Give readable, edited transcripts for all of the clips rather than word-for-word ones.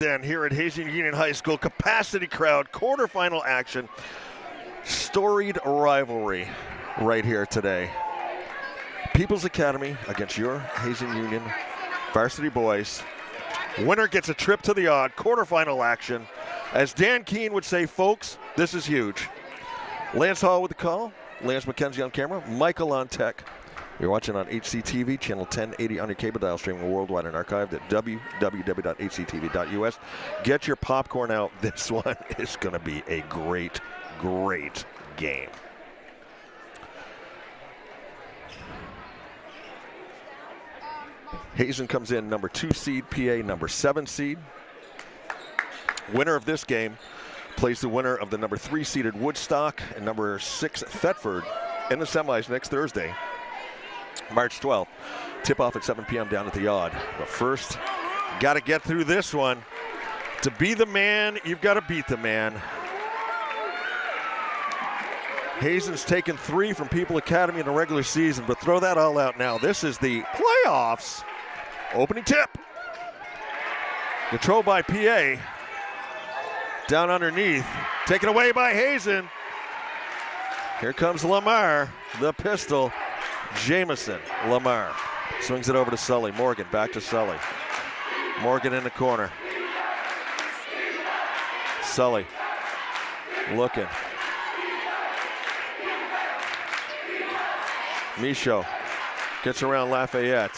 Then here at Hazen Union High School, capacity crowd, quarterfinal action, storied rivalry right here today. People's Academy against your Hazen Union varsity boys. Winner gets a trip to the odd, quarterfinal action. As Dan Keene would say, folks, this is huge. Lance Hall with the call, Lance McKenzie on camera, Michael on tech. You're watching on HCTV, channel 1080 on your cable dial, streaming worldwide and archived at www.hctv.us. Get your popcorn out. This one is going to be a great, great game. Hazen comes in number 2 seed, PA number 7 seed. Winner of this game plays the winner of the number 3 seeded Woodstock and number 6 Thetford in the semis next Thursday, March 12th. Tip off at 7 p.m. down at the Odd. But first, got to get through this one. To be the man, you've got to beat the man. Hazen's taken 3 from People Academy in the regular season, but throw that all out now. This is the playoffs. Opening tip. Controlled by PA. Down underneath. Taken away by Hazen. Here comes Lamarre, the pistol. Jamison, Lamarre. Swings it over to Sully. Morgan back to Sully. Morgan in the corner. Sully looking. Michaud gets around Lafayette.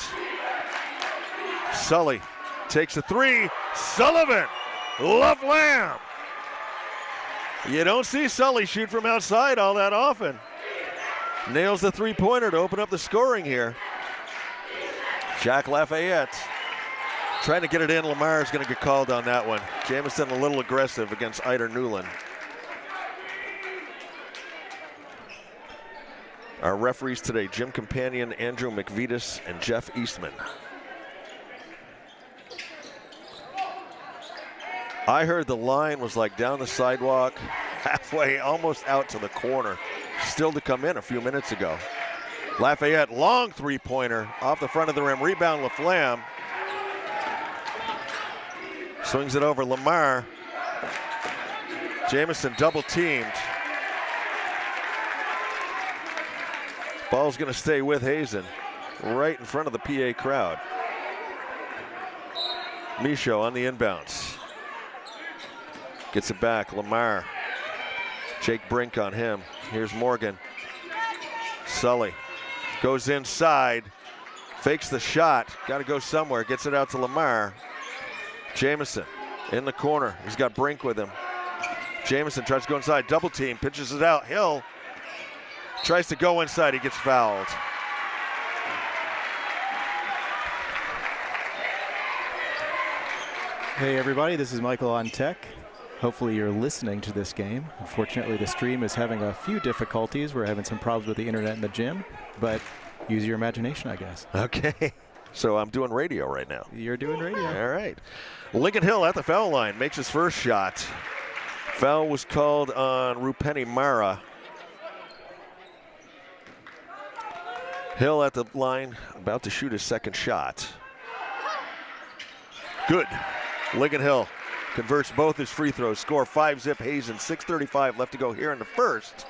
Sully takes a 3. Sullivan, Laflam. You don't see Sully shoot from outside all that often. Nails the three-pointer to open up the scoring here. Jack Lafayette trying to get it in. Lamarre is going to get called on that one. Jamison a little aggressive against Eider Newland. Our referees today, Jim Companion, Andrew McVitas, and Jeff Eastman. I heard the line was like down the sidewalk, halfway, almost out to the corner. Still to come in a few minutes ago. Lafayette, long three-pointer off the front of the rim. Rebound, Laflam. Swings it over Lamarre. Jamison double-teamed. Ball's going to stay with Hazen, right in front of the PA crowd. Michaud on the inbounds. Gets it back, Lamarre. Jake Brink on him. Here's Morgan. Sully goes inside, fakes the shot, got to go somewhere, gets it out to Lamarre. Jamison in the corner, he's got Brink with him. Jamison tries to go inside, double team, pitches it out. Hill tries to go inside, he gets fouled. Hey everybody, this is Michael on tech. Hopefully you're listening to this game. Unfortunately, the stream is having a few difficulties. We're having some problems with the internet in the gym, but use your imagination, I guess. Okay, so I'm doing radio right now. You're doing radio. All right. Lincoln Hill at the foul line makes his first shot. Foul was called on Rupeni Mara. Hill at the line, about to shoot his second shot. Good. Lincoln Hill converts both his free throws. Score 5-zip Hazen, 6:35 left to go here in the first.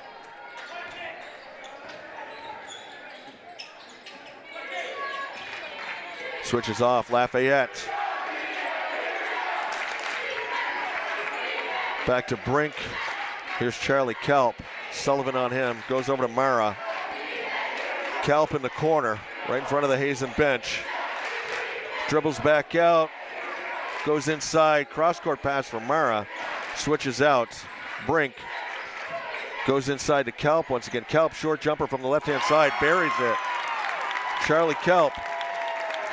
Switches off, Lafayette. Back to Brink. Here's Charlie Kalp. Sullivan on him, goes over to Mara. Kalp in the corner, right in front of the Hazen bench. Dribbles back out. Goes inside, cross-court pass for Mara, switches out. Brink goes inside to Kalp once again. Kalp, short jumper from the left-hand side, buries it. Charlie Kalp,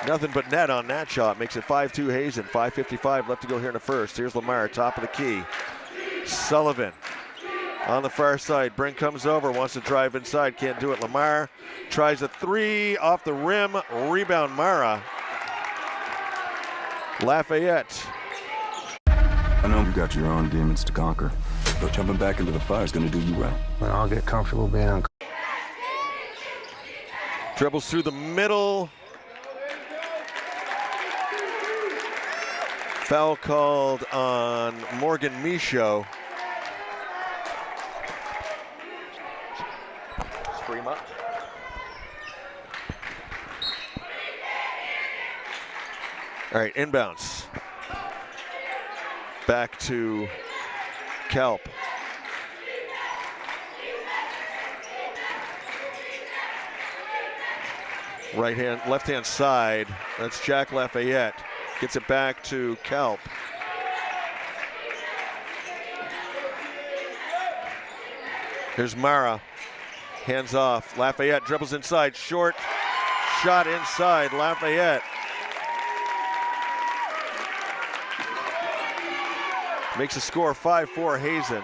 nothing but net on that shot, makes it 5-2 Hazen, 5:55 left to go here in the first. Here's Lamarre, top of the key. Sullivan on the far side, Brink comes over, wants to drive inside, can't do it. Lamarre tries a 3 off the rim, rebound Mara. Lafayette. I know you got your own demons to conquer, but jumping back into the fire is going to do you right. When I'll get comfortable being Dribbles through the middle. Foul called on Morgan Michaud. Stream up. All right, inbounds. Back to Kelp. Left hand side. That's Jack Lafayette. Gets it back to Kelp. Here's Mara. Hands off. Lafayette dribbles inside. Short shot inside. Lafayette. Makes a score 5-4 Hazen.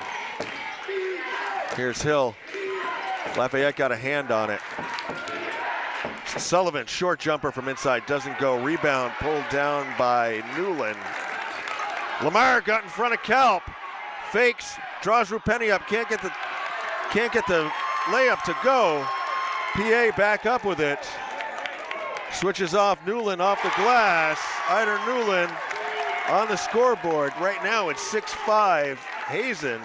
Here's Hill. Lafayette got a hand on it. Sullivan, short jumper from inside, doesn't go. Rebound pulled down by Newland. Lamarre got in front of Kelp. Fakes, draws Rupeni up, can't get the layup to go. PA back up with it. Switches off Newland off the glass. Eider Newland on the scoreboard. Right now it's 6-5 Hazen.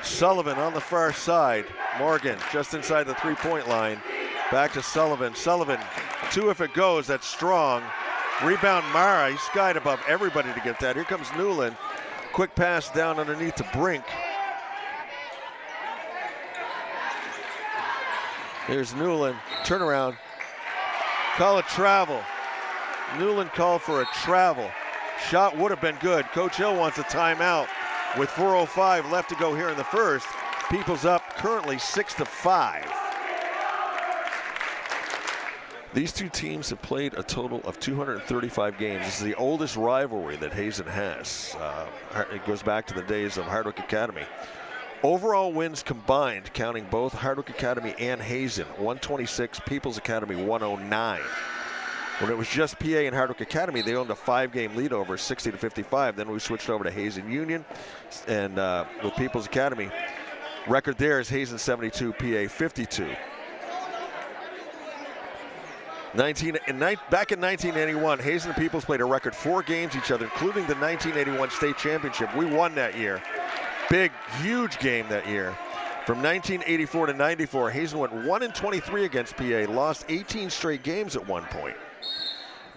Sullivan on the far side. Morgan just inside the three-point line. Back to Sullivan. Sullivan, 2 if it goes, that's strong. Rebound Mara, he skied above everybody to get that. Here comes Newland. Quick pass down underneath to Brink. Here's Newland, turnaround. Call it travel. Newland called for a travel. Shot would have been good. Coach Hill wants a timeout. With 4:05 left to go here in the first, People's up currently 6-5. These two teams have played a total of 235 games. This is the oldest rivalry that Hazen has. It goes back to the days of Hardwick Academy. Overall wins combined, counting both Hardwick Academy and Hazen, 126, People's Academy 109. When it was just PA and Hardwick Academy, they owned a 5-game lead over 60-55. Then we switched over to Hazen Union, and with People's Academy, record there is Hazen 72, PA 52. Back in 1981, Hazen and Peoples played a record 4 games each other, including the 1981 state championship. We won that year. Big, huge game that year. From 1984 to 94, Hazen went 1-23 against PA, lost 18 straight games at one point.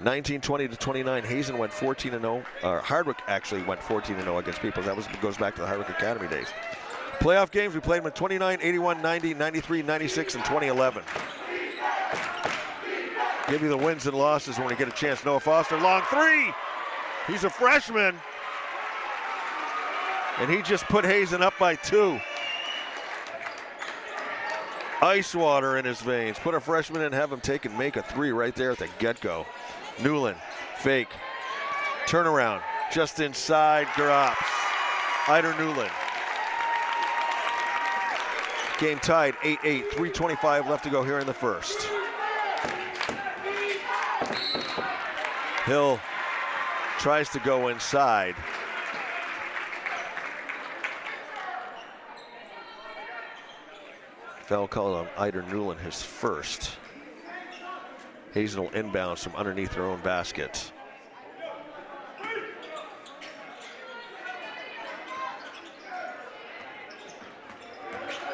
1920 to 29, Hazen went 14-0. Hardwick actually went 14-0 against Peoples. That goes back to the Hardwick Academy days. Playoff games, we played them in 29, 81, 90, 93, 96, and 2011. Give you the wins and losses when we get a chance. Noah Foster, long 3. He's a freshman. And he just put Hazen up by 2. Ice water in his veins. Put a freshman in, have him make a 3 right there at the get-go. Newland, fake, turnaround, just inside, drops. Eider Newland. Game tied, 8-8, 3:25 left to go here in the first. Hill tries to go inside. Foul called on Eider Newland, his first. Hazen will inbounds from underneath their own basket.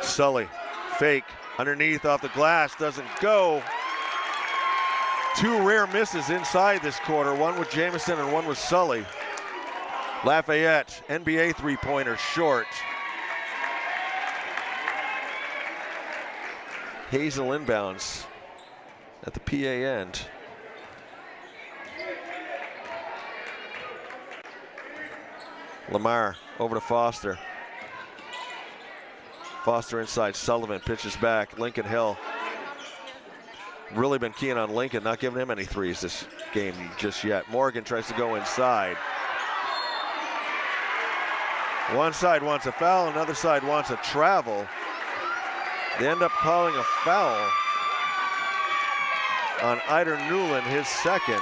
Sully, fake, underneath off the glass, doesn't go. 2 rare misses inside this quarter, one with Jamison and one with Sully. Lafayette, NBA three-pointer short. Hazel inbounds at the PA end. Lamarre over to Foster. Foster inside, Sullivan pitches back, Lincoln Hill. Really been keying on Lincoln, not giving him any threes this game just yet. Morgan tries to go inside. One side wants a foul, another side wants a travel. They end up calling a foul on Eider Newland, his second.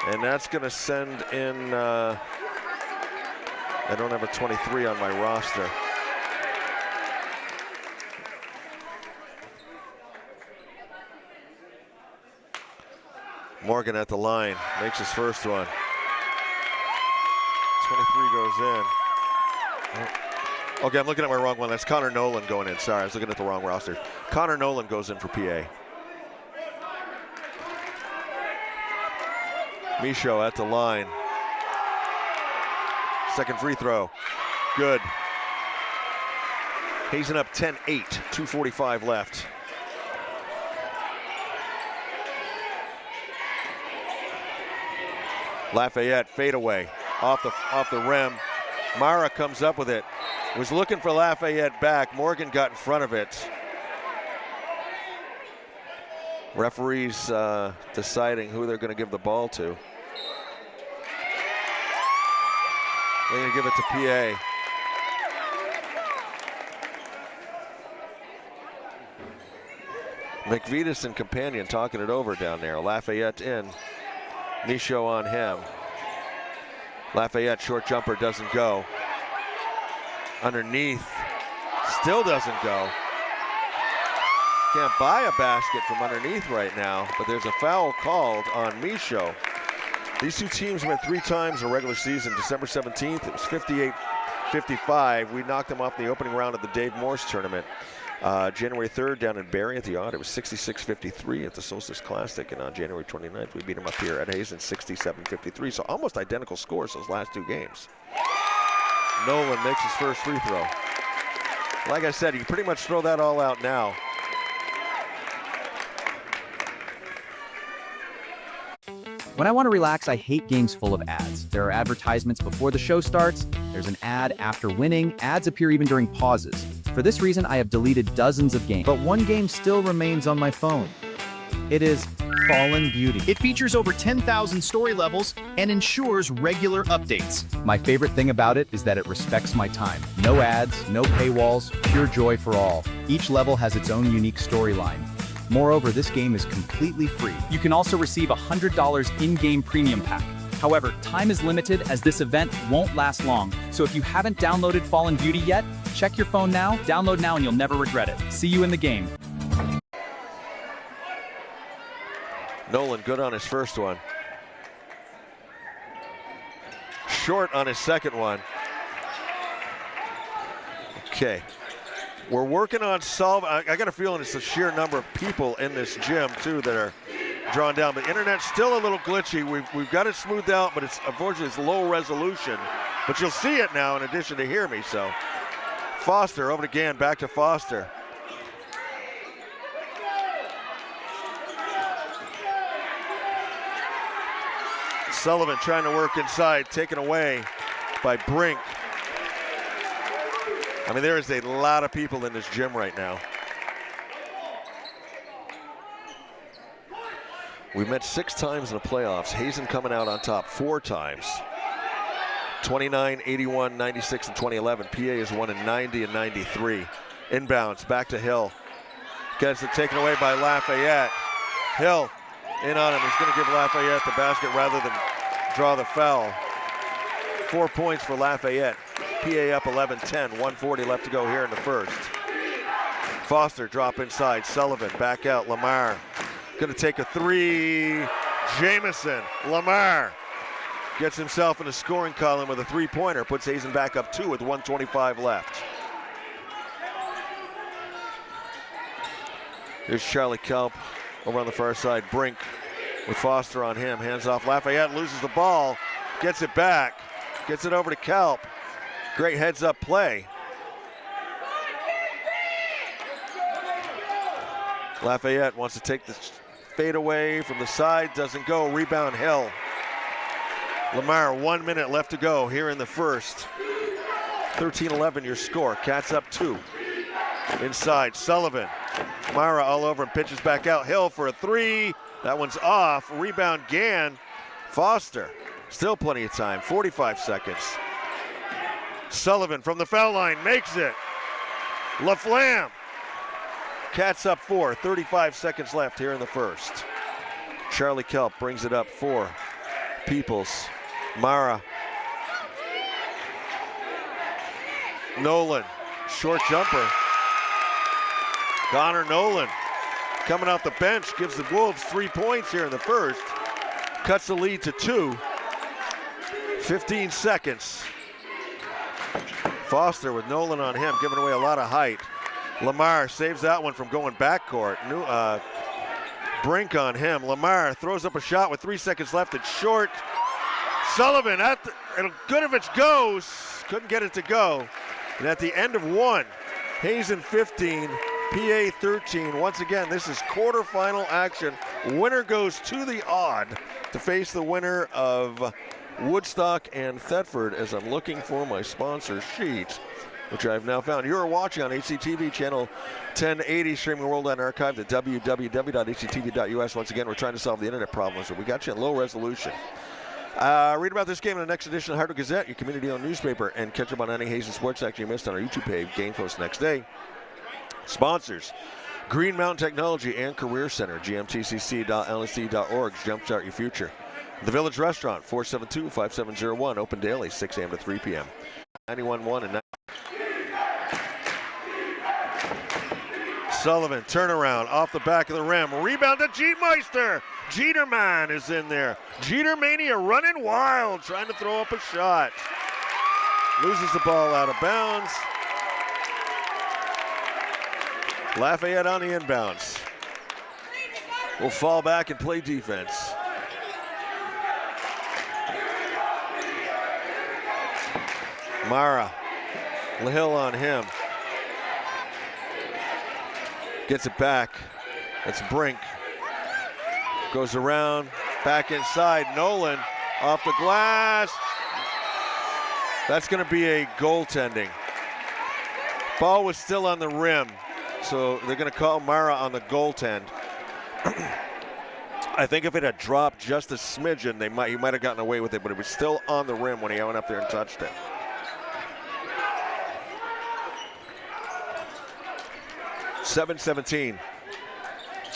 And that's gonna send in, I don't have a 23 on my roster. Morgan at the line, makes his first one. 23 goes in. Okay, I'm looking at my wrong one. That's Connor Nolan going in. Sorry, I was looking at the wrong roster. Connor Nolan goes in for PA. Michaud at the line. Second free throw. Good. Hazen up 10-8, 2:45 left. Lafayette fadeaway off the rim. Mara comes up with it. Was looking for Lafayette back. Morgan got in front of it. Referees deciding who they're going to give the ball to. They're going to give it to PA. McVitas and companion talking it over down there. Lafayette in. Michaud on him. Lafayette short jumper doesn't go. Underneath, still doesn't go. Can't buy a basket from underneath right now, but there's a foul called on Michaud. These two teams met 3 times in the regular season. December 17th, it was 58-55. We knocked them off in the opening round of the Dave Morse tournament. January 3rd down in Barrie at the Odd, it was 66-53 at the Solstice Classic, and on January 29th we beat them up here at Hazen 67-53. So almost identical scores those last 2 games. Nolan makes his first free throw. Like I said, you pretty much throw that all out now. When I want to relax, I hate games full of ads. There are advertisements before the show starts, there's an ad after winning, ads appear even during pauses. For this reason, I have deleted dozens of games. But one game still remains on my phone. It is Fallen Beauty. It features over 10,000 story levels and ensures regular updates. My favorite thing about it is that it respects my time. No ads, no paywalls, pure joy for all. Each level has its own unique storyline. Moreover, this game is completely free. You can also receive a $100 in-game premium pack. However, time is limited as this event won't last long. So if you haven't downloaded Fallen Beauty yet, check your phone now, download now, and you'll never regret it. See you in the game. Nolan good on his first one. Short on his second one. Okay. We're working on solving. I got a feeling it's the sheer number of people in this gym too that are drawn down. The internet's still a little glitchy. We've got it smoothed out, but it's unfortunately it's low resolution. But you'll see it now in addition to hear me. So Foster over to Gann, back to Foster. Sullivan trying to work inside, taken away by Brink. I mean, there is a lot of people in this gym right now. We've met 6 times in the playoffs. Hazen coming out on top 4 times. 29, 81, 96, and 2011. PA has won in 90 and 93. Inbounds, back to Hill. Gets it taken away by Lafayette. Hill in on him. He's going to give Lafayette the basket rather than draw the foul. 4 points for Lafayette. PA up 11-10, 1:40 left to go here in the first. Foster drop inside, Sullivan back out, Lamarre gonna take a 3. Jamison, Lamarre gets himself in a scoring column with a 3-pointer, puts Hazen back up 2 with 1:25 left. Here's Charlie Kelp over on the far side, Brink with Foster on him, hands off Lafayette, loses the ball, gets it back, gets it over to Kelp. Great heads-up play. Lafayette wants to take the fade away from the side, doesn't go, rebound Hill. Lamarre, 1 minute left to go here in the first. 13-11 your score, Cats up 2. Inside, Sullivan. Mara all over him, pitches back out. Hill for a 3, that one's off. Rebound Gann. Foster, still plenty of time, 45 seconds. Sullivan from the foul line makes it. Laflam. Cats up 4, 35 seconds left here in the first. Charlie Kelp brings it up for Peoples. Mara. Nolan, short jumper. Connor Nolan coming off the bench, gives the Wolves 3 points here in the first. cuts the lead to 2. 15 seconds. Foster with Nolan on him, giving away a lot of height. Lamarre saves that one from going backcourt. Brink on him. Lamarre throws up a shot with 3 seconds left. It's short. Sullivan, good if it goes. Couldn't get it to go. And at the end of 1, Hazen 15, PA 13. Once again, this is quarterfinal action. Winner goes to the odd to face the winner of Woodstock and Thetford, as I'm looking for my sponsor sheet, which I've now found. You're watching on HCTV channel 1080, streaming worldwide and archived at www.hctv.us. Once again, we're trying to solve the internet problems, but we got you in low resolution. Read about this game in the next edition of Hardwick Gazette, your community-owned newspaper, and catch up on any Hazen sports action you missed on our YouTube page. Game post next day. Sponsors: Green Mountain Technology and Career Center, gmtcc.lsd.org. Jumpstart your future. The Village Restaurant, 472-5701, open daily, 6 a.m. to 3 p.m. 91-1 and 9. Sullivan, turnaround, off the back of the rim. Rebound to G-Meister. Jeterman is in there. Jetermania running wild, trying to throw up a shot. Loses the ball out of bounds. Lafayette on the inbounds. Will fall back and play defense. Mara, LaHill on him. Gets it back. That's Brink. Goes around, back inside. Nolan off the glass. That's going to be a goaltending. Ball was still on the rim, so they're going to call Mara on the goaltend. I think if it had dropped just a smidgen, he might have gotten away with it, but it was still on the rim when he went up there and touched it. .17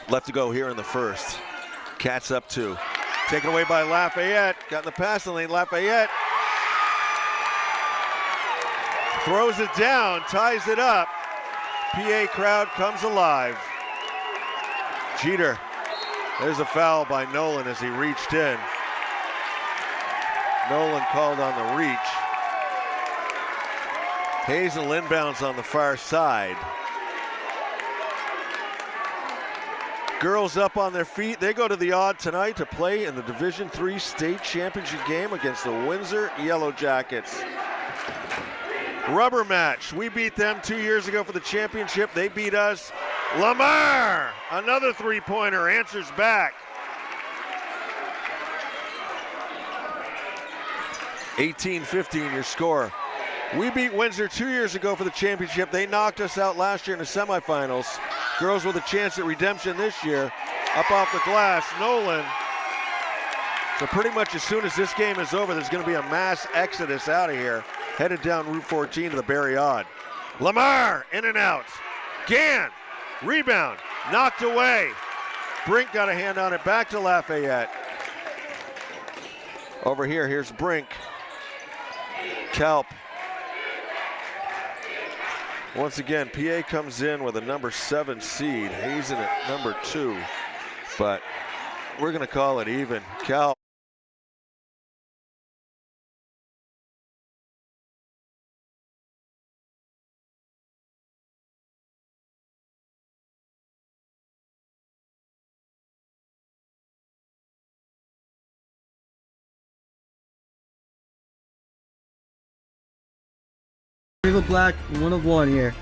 left to go here in the first. Cats up 2. Taken away by Lafayette. Got in the passing lane. Lafayette throws it down, ties it up. PA crowd comes alive. Jeter. There's a foul by Nolan as he reached in. Nolan called on the reach. Hazen inbounds on the far side. Girls up on their feet. They go to the odd tonight to play in the Division III state championship game against the Windsor Yellow Jackets. Rubber match. We beat them 2 years ago for the championship. They beat us. Lamarre, another three-pointer, answers back. 18-15 your score. We beat Windsor 2 years ago for the championship. They knocked us out last year in the semifinals. Girls with a chance at redemption this year. Up off the glass, Nolan. So pretty much as soon as this game is over, there's going to be a mass exodus out of here, headed down Route 14 to the Barry Odd. Lamarre, in and out. Gann, rebound, knocked away. Brink got a hand on it, back to Lafayette. Over here, here's Brink. Kelp. Once again, PA comes in with a number 7 seed. Hazen at number 2, but we're going to call it even. Cal. River Black, 1 of 1 here.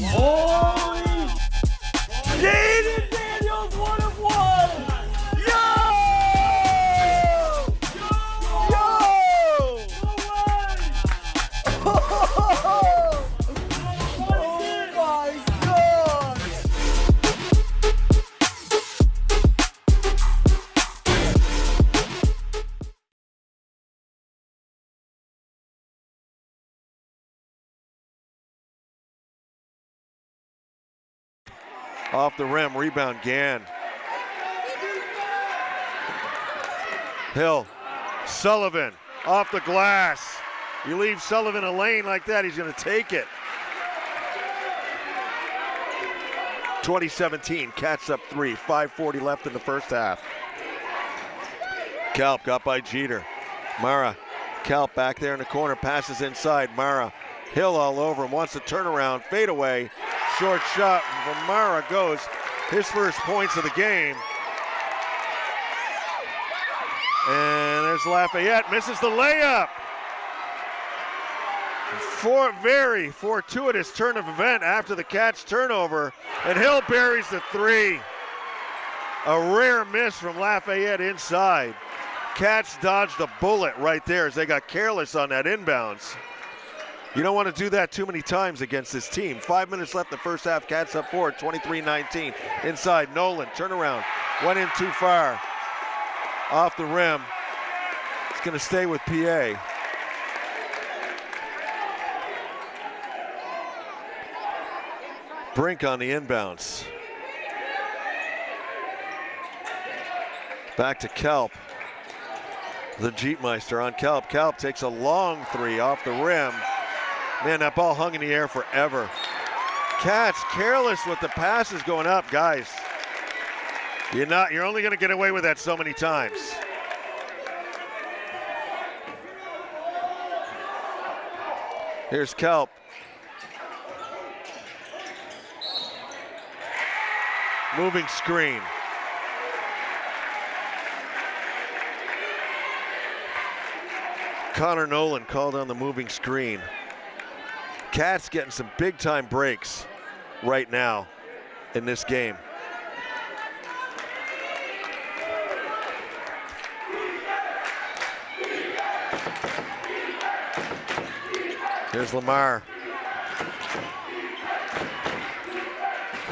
Holy! Jaden Daniels, 1 of 1! Yo! Yo! Oh my God! Off the rim, rebound, Gann. Hill, Sullivan, off the glass. You leave Sullivan a lane like that, he's going to take it. 2017, Cats up 3, 5:40 left in the first half. Kalp got by Jeter. Mara, Kalp back there in the corner, passes inside. Mara, Hill all over him, wants to turn around, fade away. Short shot from Mara goes. His first points of the game. And there's Lafayette, misses the layup. Very fortuitous turn of event after the Cats turnover, and Hill buries the three. A rare miss from Lafayette inside. Cats dodged a bullet right there as they got careless on that inbounds. You don't want to do that too many times against this team. 5 minutes left in the first half, Cats up 4, 23-19. Inside, Nolan, turnaround, went in too far. Off the rim, it's gonna stay with PA. Brink on the inbounds. Back to Kalp. The Jeepmeister on Kalp. Kalp takes a long three off the rim. Man, that ball hung in the air forever. Cats careless with the passes going up, guys. You're only gonna get away with that so many times. Here's Kalp. Moving screen. Connor Nolan called on the moving screen. Cats getting some big time breaks right now in this game. Here's Lamarre.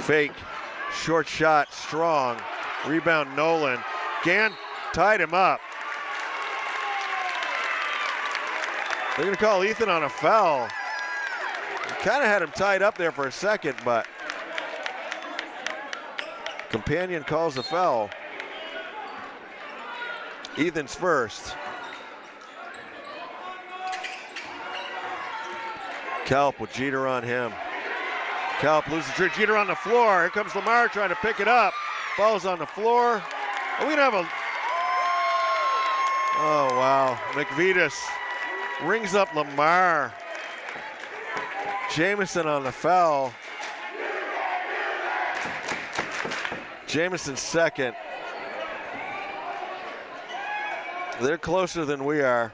Fake. Short shot, strong. Rebound, Nolan. Gann tied him up. They're gonna call Ethan on a foul. Kind of had him tied up there for a second, but companion calls a foul. Ethan's first. Kalp with Jeter on him. Kalp loses Jeter on the floor. Here comes Lamarre trying to pick it up. Ball's on the floor. Oh, we have a. Oh, wow. McVitas rings up Lamarre. Jamison on the foul. Jamison second. They're closer than we are.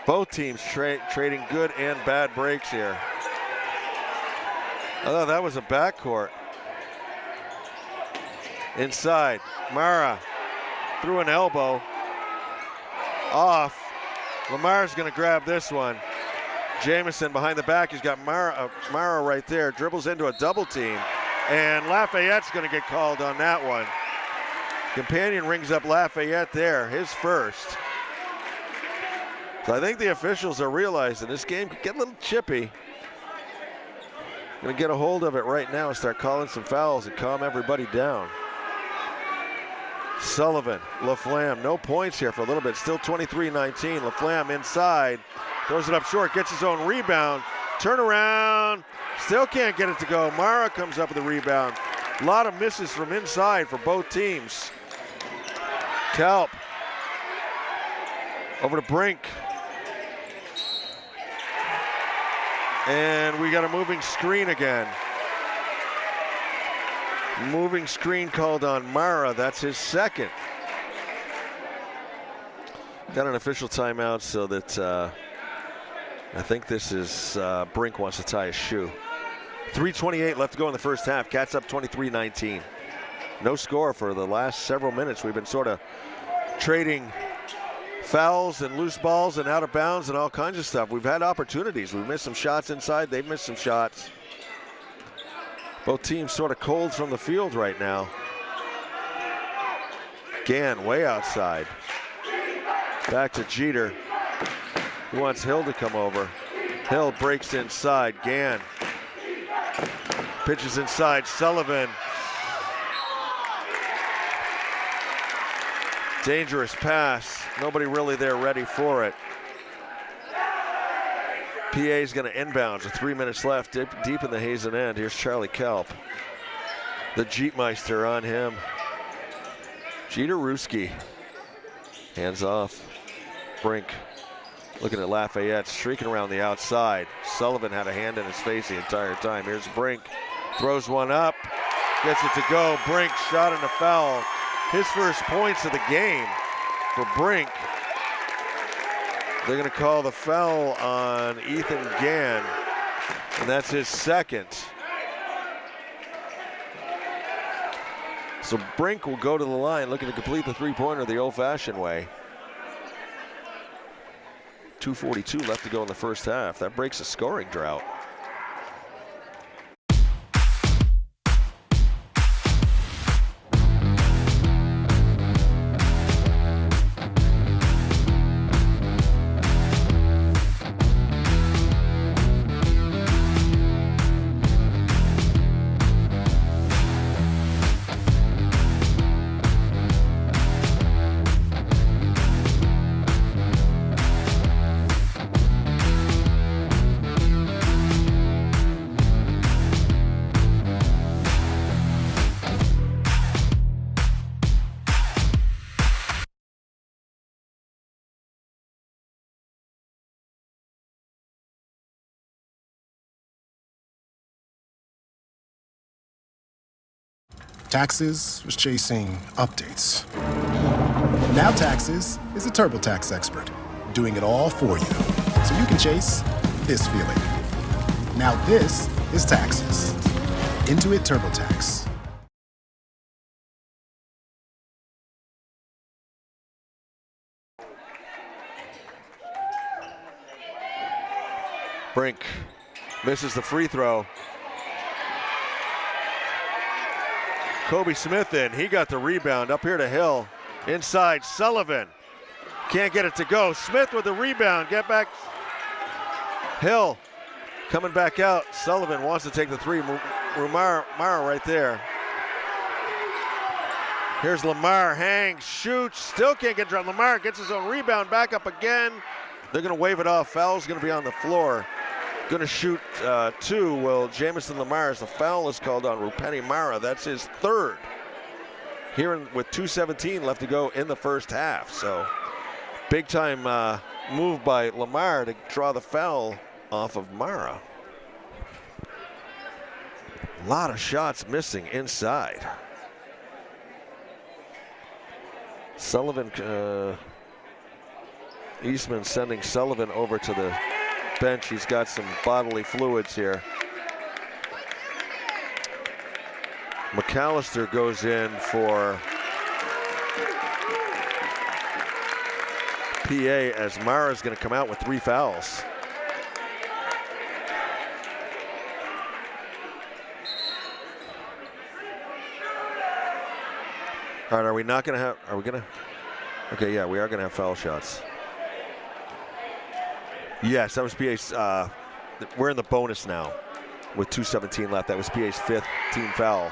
Both teams trading good and bad breaks here. I thought that was a backcourt. Inside, Mara threw an elbow. Off. Lamar's gonna grab this one. Jamison behind the back, he's got Mara right there, dribbles into a double team. And Lafayette's gonna get called on that one. Companion rings up Lafayette there, his first. So I think the officials are realizing this game could get a little chippy. Gonna get a hold of it right now and start calling some fouls and calm everybody down. Sullivan, Laflam, no points here for a little bit, still 23-19. Laflam inside, throws it up short, gets his own rebound. Turn around, still can't get it to go. Mara comes up with a rebound. A lot of misses from inside for both teams. Kalp, over to Brink. And we got a moving screen again. Moving screen called on Mara, that's his second. Got an official timeout so that I think this is Brink wants to tie his shoe. 3:28 left to go in the first half. Cats up 23-19. No score for the last several minutes. We've been sort of trading fouls and loose balls and out of bounds and all kinds of stuff. We've had opportunities. We've missed some shots inside. They've missed some shots. Both teams sort of cold from the field right now. Gann way outside. Back to Jeter. He wants Hill to come over. Hill breaks inside. Gann pitches inside. Sullivan. Dangerous pass. Nobody really there ready for it. PA's going to inbound with 3 minutes left, deep in the Hazen end. Here's Charlie Kelp. The Jeepmeister on him. Jeter Ruski. Hands off. Brink looking at Lafayette, streaking around the outside. Sullivan had a hand in his face the entire time. Here's Brink. Throws one up. Gets it to go. Brink shot and a foul. His first points of the game for Brink. They're going to call the foul on Ethan Gann, and that's his second. So Brink will go to the line looking to complete the three-pointer the old-fashioned way. 2:42 left to go in the first half. That breaks a scoring drought. Taxes was chasing updates. Now Taxes is a TurboTax expert, doing it all for you, so you can chase this feeling. Now this is Taxes. Intuit TurboTax. Brink misses the free throw. Kobe Smith in, he got the rebound up here to Hill. Inside, Sullivan. Can't get it to go. Smith with the rebound, get back. Hill coming back out. Sullivan wants to take the three. Lamarre right there. Here's Lamarre, hangs, shoots, still can't get dropped. Lamarre gets his own rebound, back up again. They're gonna wave it off. Foul's gonna be on the floor. Gonna shoot two. Well, Jamison Lamarre, the foul is called on Rupeni Mara. That's his third. Here with 2:17 left to go in the first half. So big time move by Lamarre to draw the foul off of Mara. A lot of shots missing inside. Sullivan, Eastman sending Sullivan over to the bench. He's got some bodily fluids here. McAllister goes in for PA as Mara's going to come out with 3 fouls. All right, are we not going to have, are we going to? Okay, yeah, we are going to have foul shots. Yes, that was PA's, we're in the bonus now with 2:17 left. That was PA's 5th team foul.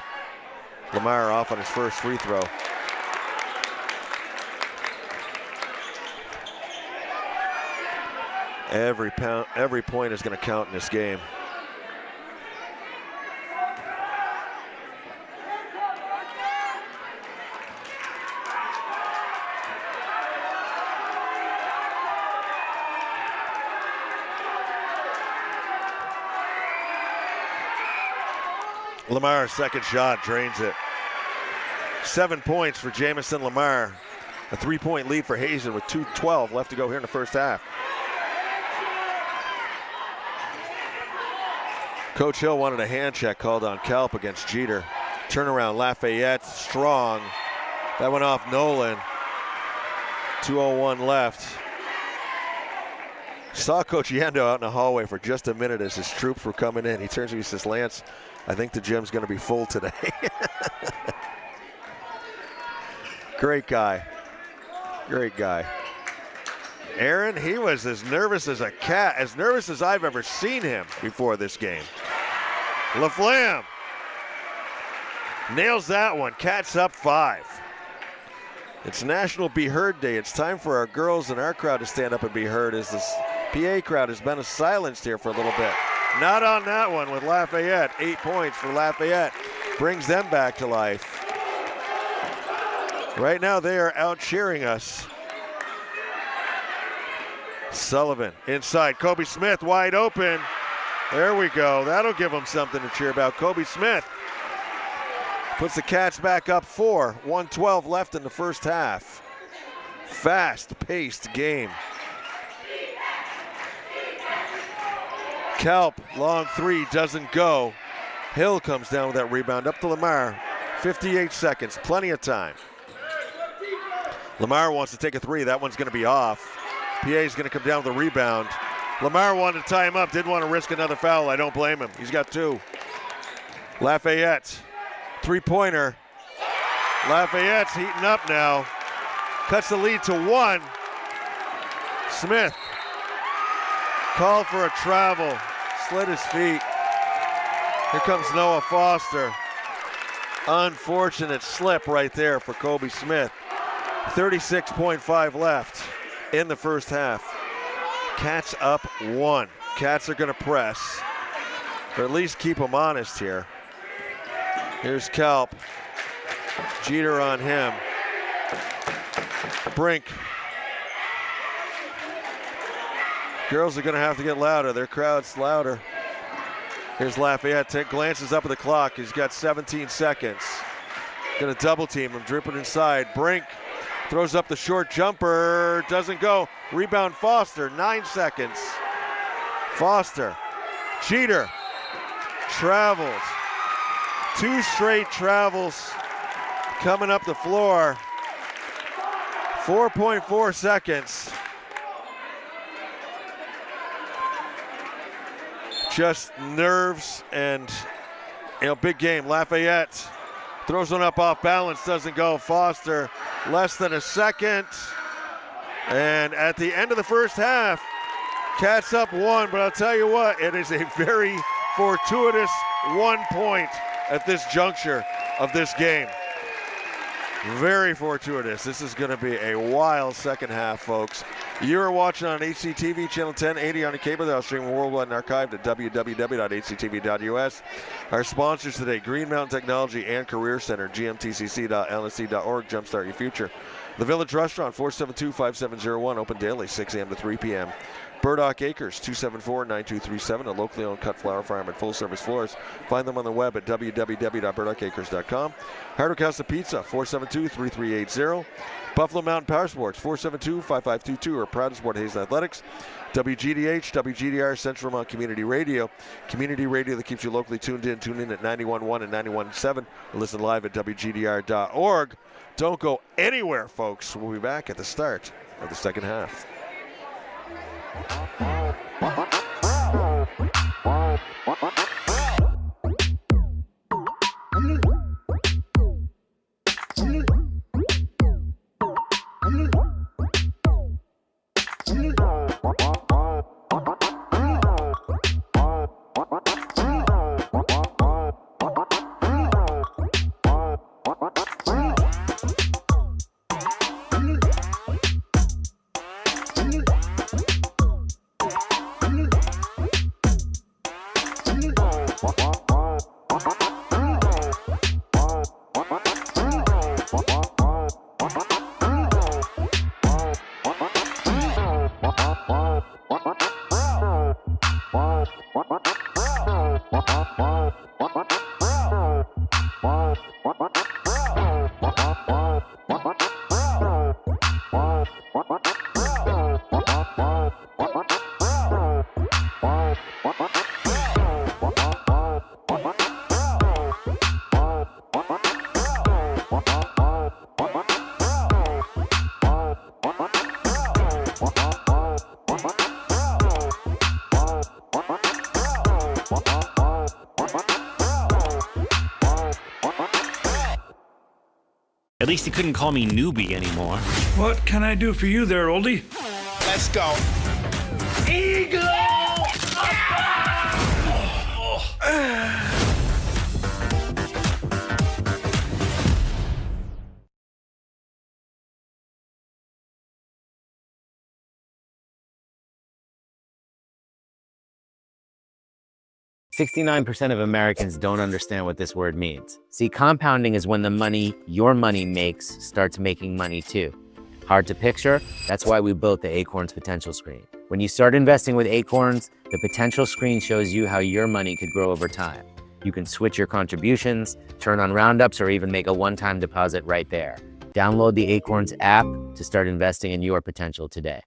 Lamarre off on his first free throw. Every point is going to count in this game. Lamarre's second shot drains it. 7 points for Jamison Lamarre. A 3-point lead for Hazen with 2:12 left to go here in the first half. Coach Hill wanted a hand check called on Kelp against Jeter. Turnaround, Lafayette, strong. That went off Nolan. 2:01 left. Saw Coach Yando out in the hallway for just a minute as his troops were coming in. He turns to me and says, Lance, I think the gym's going to be full today. Great guy. Great guy. Aaron, he was as nervous as a cat, as nervous as I've ever seen him before this game. Laflam nails that one. Cats up 5. It's National Be Heard Day. It's time for our girls and our crowd to stand up and be heard as this PA crowd has been silenced here for a little bit. Not on that one with Lafayette. 8 points for Lafayette. Brings them back to life. Right now they are out cheering us. Sullivan inside. Kobe Smith wide open. There we go. That'll give them something to cheer about. Kobe Smith puts the Cats back up 4. 1:12 left in the first half. Fast-paced game. Kelp, long three, doesn't go. Hill comes down with that rebound up to Lamarre. 58 seconds, plenty of time. Lamarre wants to take a three. That one's going to be off. PA's going to come down with a rebound. Lamarre wanted to tie him up, didn't want to risk another foul. I don't blame him. He's got 2. Lafayette, three-pointer. Lafayette's heating up now. Cuts the lead to 1. Smith called for a travel. Slid his feet. Here comes Noah Foster. Unfortunate slip right there for Kobe Smith. 36.5 left in the first half. Cats up 1. Cats are going to press, or at least keep them honest here. Here's Kelp. Jeter on him. Brink. Girls are going to have to get louder. Their crowd's louder. Here's Lafayette. Glances up at the clock. He's got 17 seconds. Going to double team him. Dripping inside. Brink throws up the short jumper. Doesn't go. Rebound Foster. 9 seconds. Foster. Jeter. Travels. 2 straight travels coming up the floor. 4.4 seconds. Just nerves and, big game. Lafayette throws one up off balance, doesn't go. Foster, less than a second. And at the end of the first half, Cats up 1, but I'll tell you what, it is a very fortuitous 1 point at this juncture of this game. Very fortuitous. This is going to be a wild second half, folks. You are watching on HCTV, channel 1080 on the cable. They'll stream worldwide and archived at www.hctv.us. Our sponsors today, Green Mountain Technology and Career Center, gmtcc.lsc.org, Jumpstart Your Future. The Village Restaurant, 472-5701, open daily, 6 a.m. to 3 p.m. Burdock Acres, 274-9237, a locally owned cut flower farm and full-service floors. Find them on the web at www.burdockacres.com. Hardwick House of Pizza, 472-3380. Buffalo Mountain Power Sports, 472-5522, are proud to support Hazen Athletics. WGDH, WGDR, Central Vermont Community Radio. Community radio that keeps you locally tuned in. Tune in at 91.1 and 91.7. Or listen live at WGDR.org. Don't go anywhere, folks. We'll be back at the start of the second half. At least he couldn't call me newbie anymore. What can I do for you there, oldie? Let's go. Eagle! 69% of Americans don't understand what this word means. See, compounding is when the money your money makes starts making money too. Hard to picture? That's why we built the Acorns Potential Screen. When you start investing with Acorns, the potential screen shows you how your money could grow over time. You can switch your contributions, turn on roundups, or even make a one-time deposit right there. Download the Acorns app to start investing in your potential today.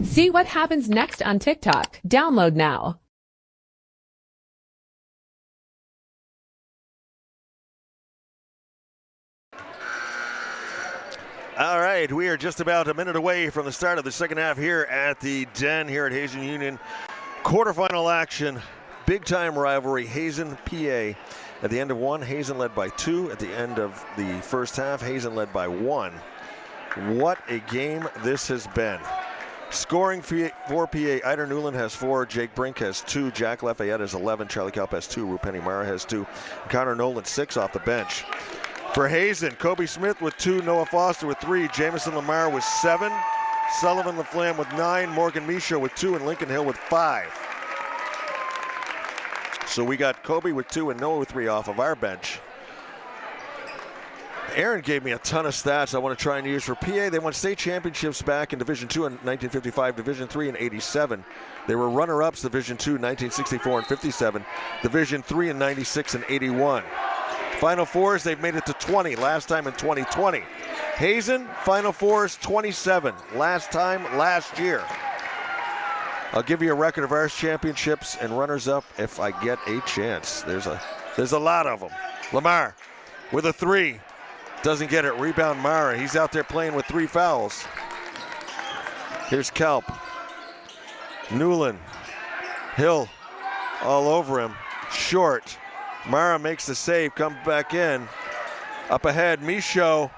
See what happens next on TikTok. Download now. All right, we are just about a minute away from the start of the second half here at the Den here at Hazen Union. Quarterfinal action, big-time rivalry, Hazen, PA. At the end of one, Hazen led by 2. At the end of the first half, Hazen led by 1. What a game this has been. Scoring for PA, Eider Newland has 4, Jake Brink has 2, Jack Lafayette has 11, Charlie Kelp has 2, Rupeni Mara has 2, Connor Nolan 6 off the bench. For Hazen, Kobe Smith with 2, Noah Foster with 3, Jamison Lamarre with 7, Sullivan Laflam with 9, Morgan Michaud with 2, and Lincoln Hill with 5. So we got Kobe with 2 and Noah with 3 off of our bench. Aaron gave me a ton of stats I want to try and use for PA. They won state championships back in Division II in 1955, Division III in 87. They were runner-ups Division II in 1964 and 57, Division III in 96 and 81. Final Fours, they've made it to 20, last time in 2020. Hazen, Final Fours 27, last time last year. I'll give you a record of ours championships and runners-up if I get a chance. There's a lot of them. Lamarre with a 3. Doesn't get it. Rebound Mara. He's out there playing with 3 fouls. Here's Kelp. Newland. Hill all over him. Short. Mara makes the save. Comes back in. Up ahead. Michaud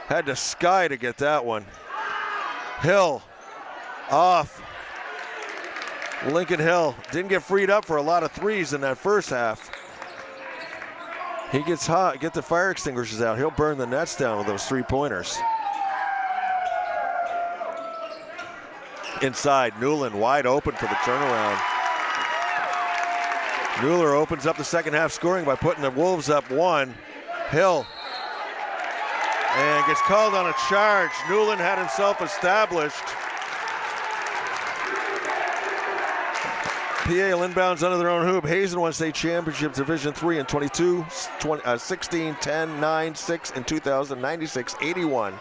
had to sky to get that one. Hill off. Lincoln Hill didn't get freed up for a lot of 3s in that first half. He gets hot, get the fire extinguishers out. He'll burn the nets down with those 3-pointers. Inside, Newland wide open for the turnaround. Newler opens up the second half scoring by putting the Wolves up 1. Hill. And gets called on a charge. Newland had himself established. PA inbounds under their own hoop. Hazen won state championship Division III in 22, 16, 10, 9, 6 in 2000, 96, 81.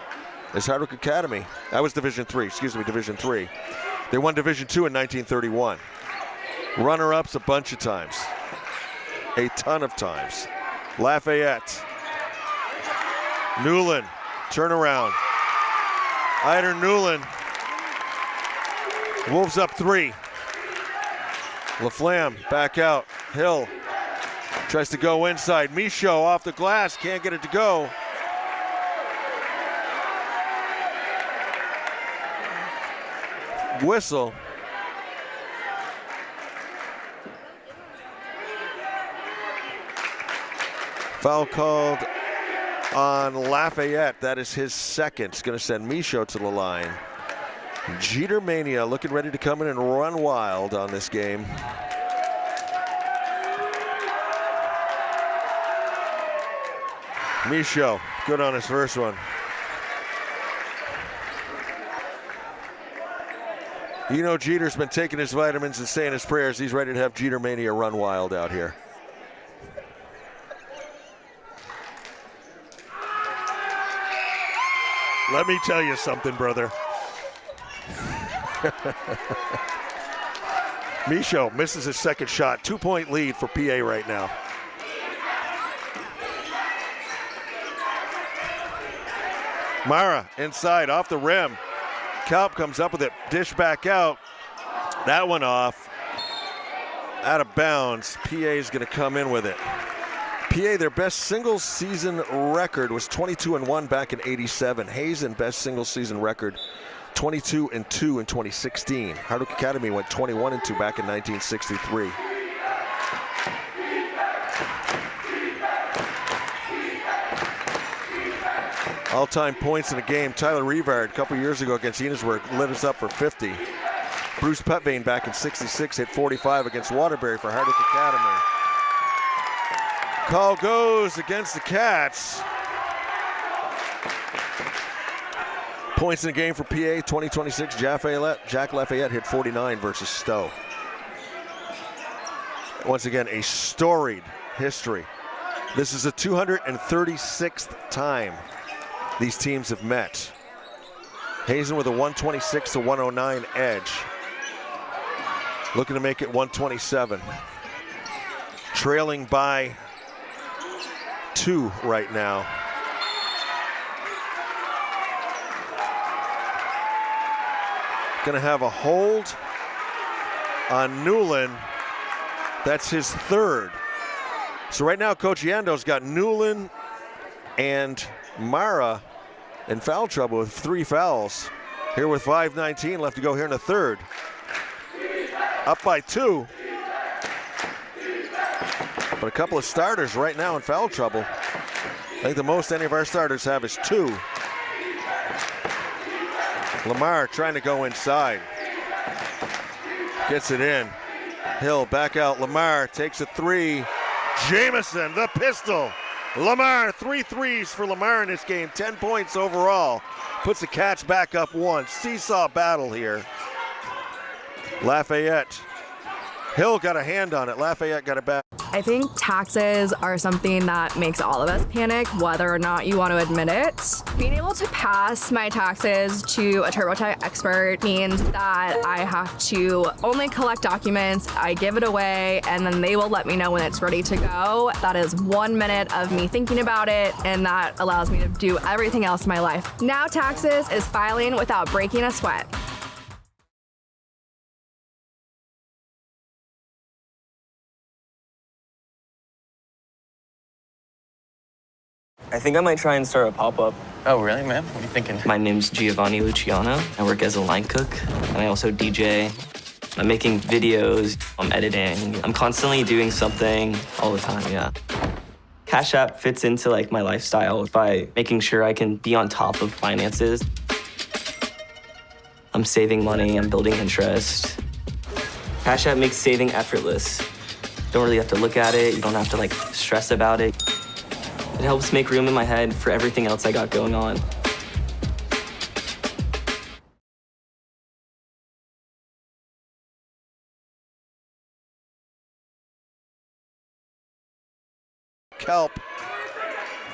Is Hardwick Academy. That was Division III, Division III. They won Division II in 1931. Runner-ups a bunch of times. A ton of times. Lafayette. Newland, turnaround. Eider Newland. Wolves up 3. Laflam back out. Hill tries to go inside. Michaud off the glass, can't get it to go. Whistle. Foul called on Lafayette. That is his second. It's going to send Michaud to the line. Jeter Mania looking ready to come in and run wild on this game. Michaud, good on his first one. You know Jeter's been taking his vitamins and saying his prayers. He's ready to have Jeter Mania run wild out here. Let me tell you something, brother. Michaud misses his second shot. 2-point lead for PA right now. Mara inside, off the rim. Kalp comes up with it, dish back out. That one off. Out of bounds. PA is going to come in with it. PA, their best single season record was 22-1 back in '87. Hazen, best single season record, 22-2 in 2016. Hardwick Academy went 21-2 back in 1963. All-time points in a game. Tyler Revard a couple years ago against Enosburg lit us up for 50. Bruce Petvane back in '66 hit 45 against Waterbury for Hardwick Academy. Call goes against the Cats. Points in the game for PA, 20-26. Jack Lafayette hit 49 versus Stowe. Once again, a storied history. This is the 236th time these teams have met. Hazen with a 126-109 edge. Looking to make it 127. Trailing by 2 right now. Gonna have a hold on Newland. That's his third. So right now, Coach Yando's got Newland and Mara in foul trouble with 3 fouls. Here with 5:19 left to go here in the third. Up by 2. But a couple of starters right now in foul trouble. I think the most any of our starters have is 2. Lamarre trying to go inside. Gets it in. Hill back out. Lamarre takes a 3. Jamison, the pistol. Lamarre, 3 threes for Lamarre in this game. 10 points overall. Puts the Cats back up 1. Seesaw battle here. Lafayette. Hill got a hand on it. Lafayette got it back. I think taxes are something that makes all of us panic, whether or not you want to admit it. Being able to pass my taxes to a TurboTax expert means that I have to only collect documents, I give it away, and then they will let me know when it's ready to go. That is 1 minute of me thinking about it, and that allows me to do everything else in my life. Now Taxes is filing without breaking a sweat. I think I might try and start a pop-up. Oh, really, man? What are you thinking? My name's Giovanni Luciano. I work as a line cook, and I also DJ. I'm making videos, I'm editing. I'm constantly doing something all the time, yeah. Cash App fits into like my lifestyle by making sure I can be on top of finances. I'm saving money, I'm building interest. Cash App makes saving effortless. Don't really have to look at it, you don't have to like stress about it. It helps make room in my head for everything else I got going on. Kelp.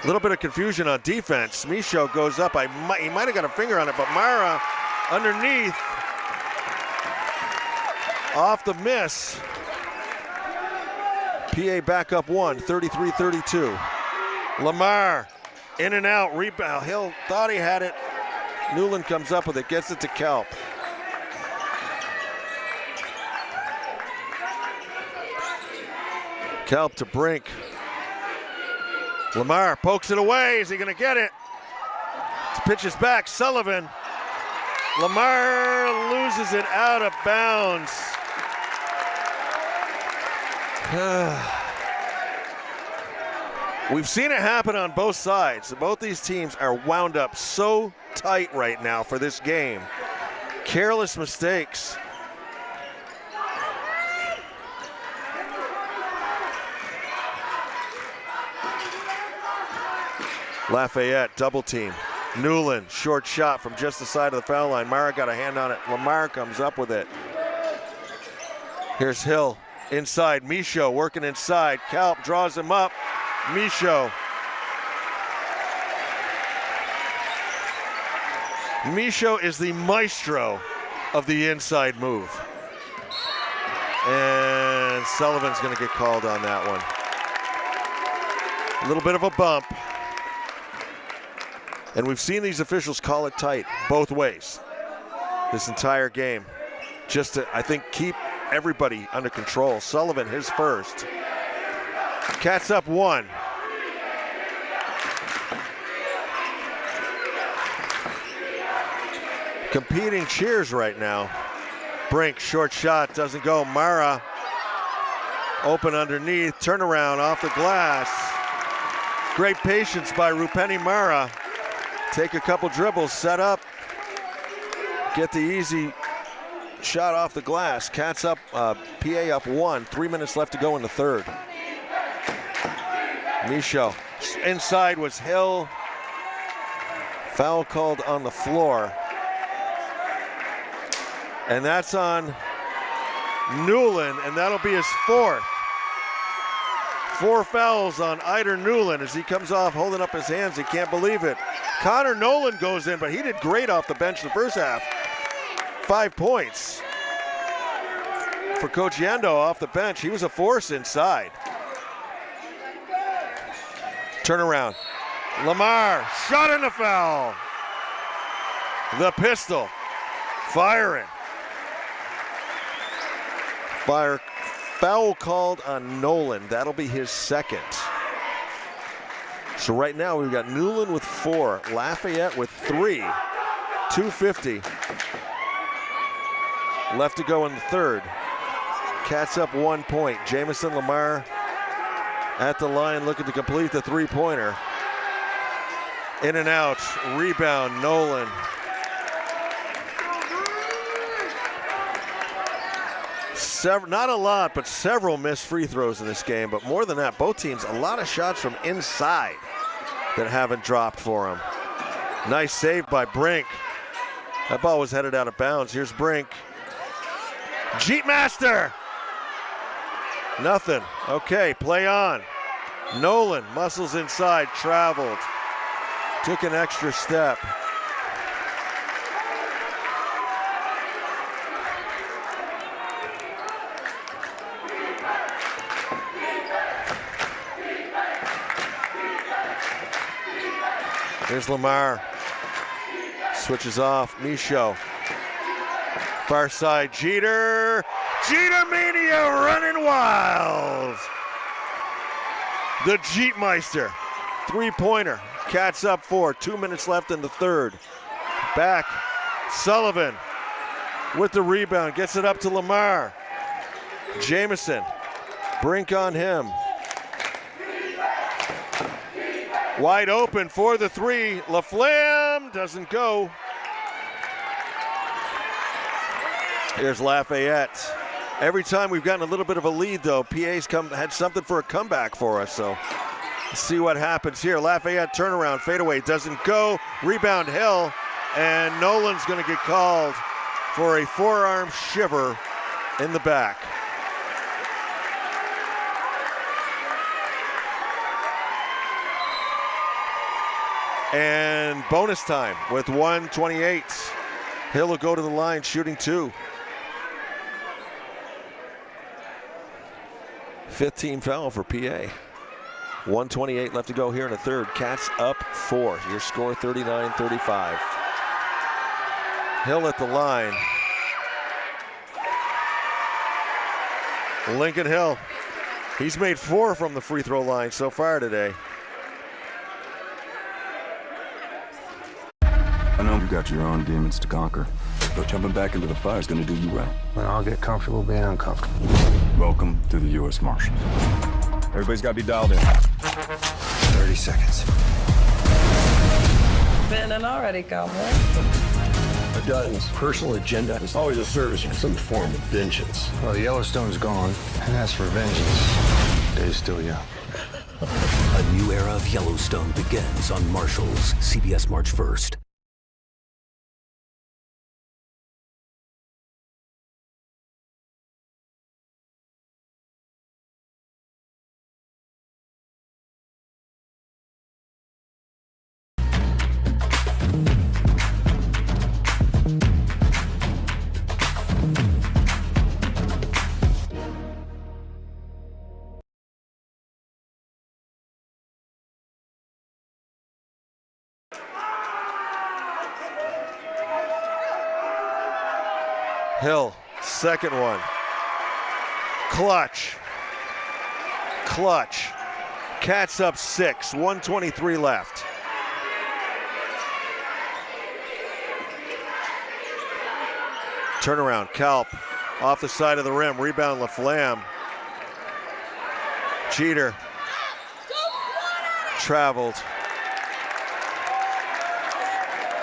A little bit of confusion on defense. Michaud goes up. He might have got a finger on it, but Mara underneath. Off the miss. PA back up one, 33-32. Lamarre in and out, rebound. Hill thought he had it. Newland comes up with it, gets it to Kelp. Kelp to Brink. Lamarre pokes it away. Is he going to get it? Pitches back. Sullivan. Lamarre loses it out of bounds. We've seen it happen on both sides. Both these teams are wound up so tight right now for this game. Careless mistakes. Lafayette double team. Newland, short shot from just the side of the foul line. Mara got a hand on it. Lamarre comes up with it. Here's Hill inside. Michaud working inside. Kalp draws him up. Michaud. Michaud is the maestro of the inside move. And Sullivan's going to get called on that one. A little bit of a bump. And we've seen these officials call it tight both ways this entire game, just to, I think, keep everybody under control. Sullivan, his first. Cats up one. Competing cheers right now. Brink, short shot, doesn't go. Mara, open underneath, turnaround off the glass. Great patience by Rupeni Mara. Take a couple dribbles, set up, get the easy shot off the glass. Cats up, PA up one, 3 minutes left to go in the third. Michaud, inside was Hill. Foul called on the floor. And that's on Newland, and that'll be his fourth. 4 fouls on Eider Newland as he comes off holding up his hands. He can't believe it. Connor Nolan goes in, but he did great off the bench in the first half. 5 points for Coach Yando off the bench. He was a force inside. Turnaround. Lamarre, shot in the foul. The pistol, firing. Foul called on Nolan. That'll be his second. So right now we've got Newland with 4, Lafayette with 3, 2:50 left to go in the third. Cats up 1 point. Jamison Lamarre at the line looking to complete the three-pointer. In and out, rebound, Nolan. Not a lot, but several missed free throws in this game. But more than that, both teams, a lot of shots from inside that haven't dropped for them. Nice save by Brink. That ball was headed out of bounds. Here's Brink. Jeet Master. Nothing. Okay, play on. Nolan, muscles inside, traveled. Took an extra step. Here's Lamarre. Switches off. Michaud. Far side. Jeter. Jeter Mania running wild. The Jeetmeister. Three-pointer. Cats up 4. 2 minutes left in the third. Back. Sullivan with the rebound. Gets it up to Lamarre. Jamison. Brink on him. Wide open for the three. Laflam doesn't go. Here's Lafayette. Every time we've gotten a little bit of a lead, though, PA's had something for a comeback for us. So let's see what happens here. Lafayette turnaround, fadeaway doesn't go. Rebound Hill, and Nolan's going to get called for a forearm shiver in the back. And bonus time with 1:28. Hill will go to the line shooting 2. Fifth team foul for PA. 1:28 left to go here in the third. Cats up 4. Your score 39-35. Hill at the line. Lincoln Hill. He's made 4 from the free throw line so far today. I know you got your own demons to conquer, but jumping back into the fire is gonna do you right. And I'll get comfortable being uncomfortable. Welcome to the U.S. Marshals. Everybody's gotta be dialed in. 30 seconds. Been already, cowboy. A Dutton's personal agenda is always a service in some form of vengeance. Well, the Yellowstone's gone, and as for vengeance, Dave's still young. A new era of Yellowstone begins on Marshals, CBS March 1st. Hill, second one. Clutch. Clutch. Cats up 6, 1:23 left. Turnaround, Kalp off the side of the rim, rebound Laflam. Cheater. Traveled.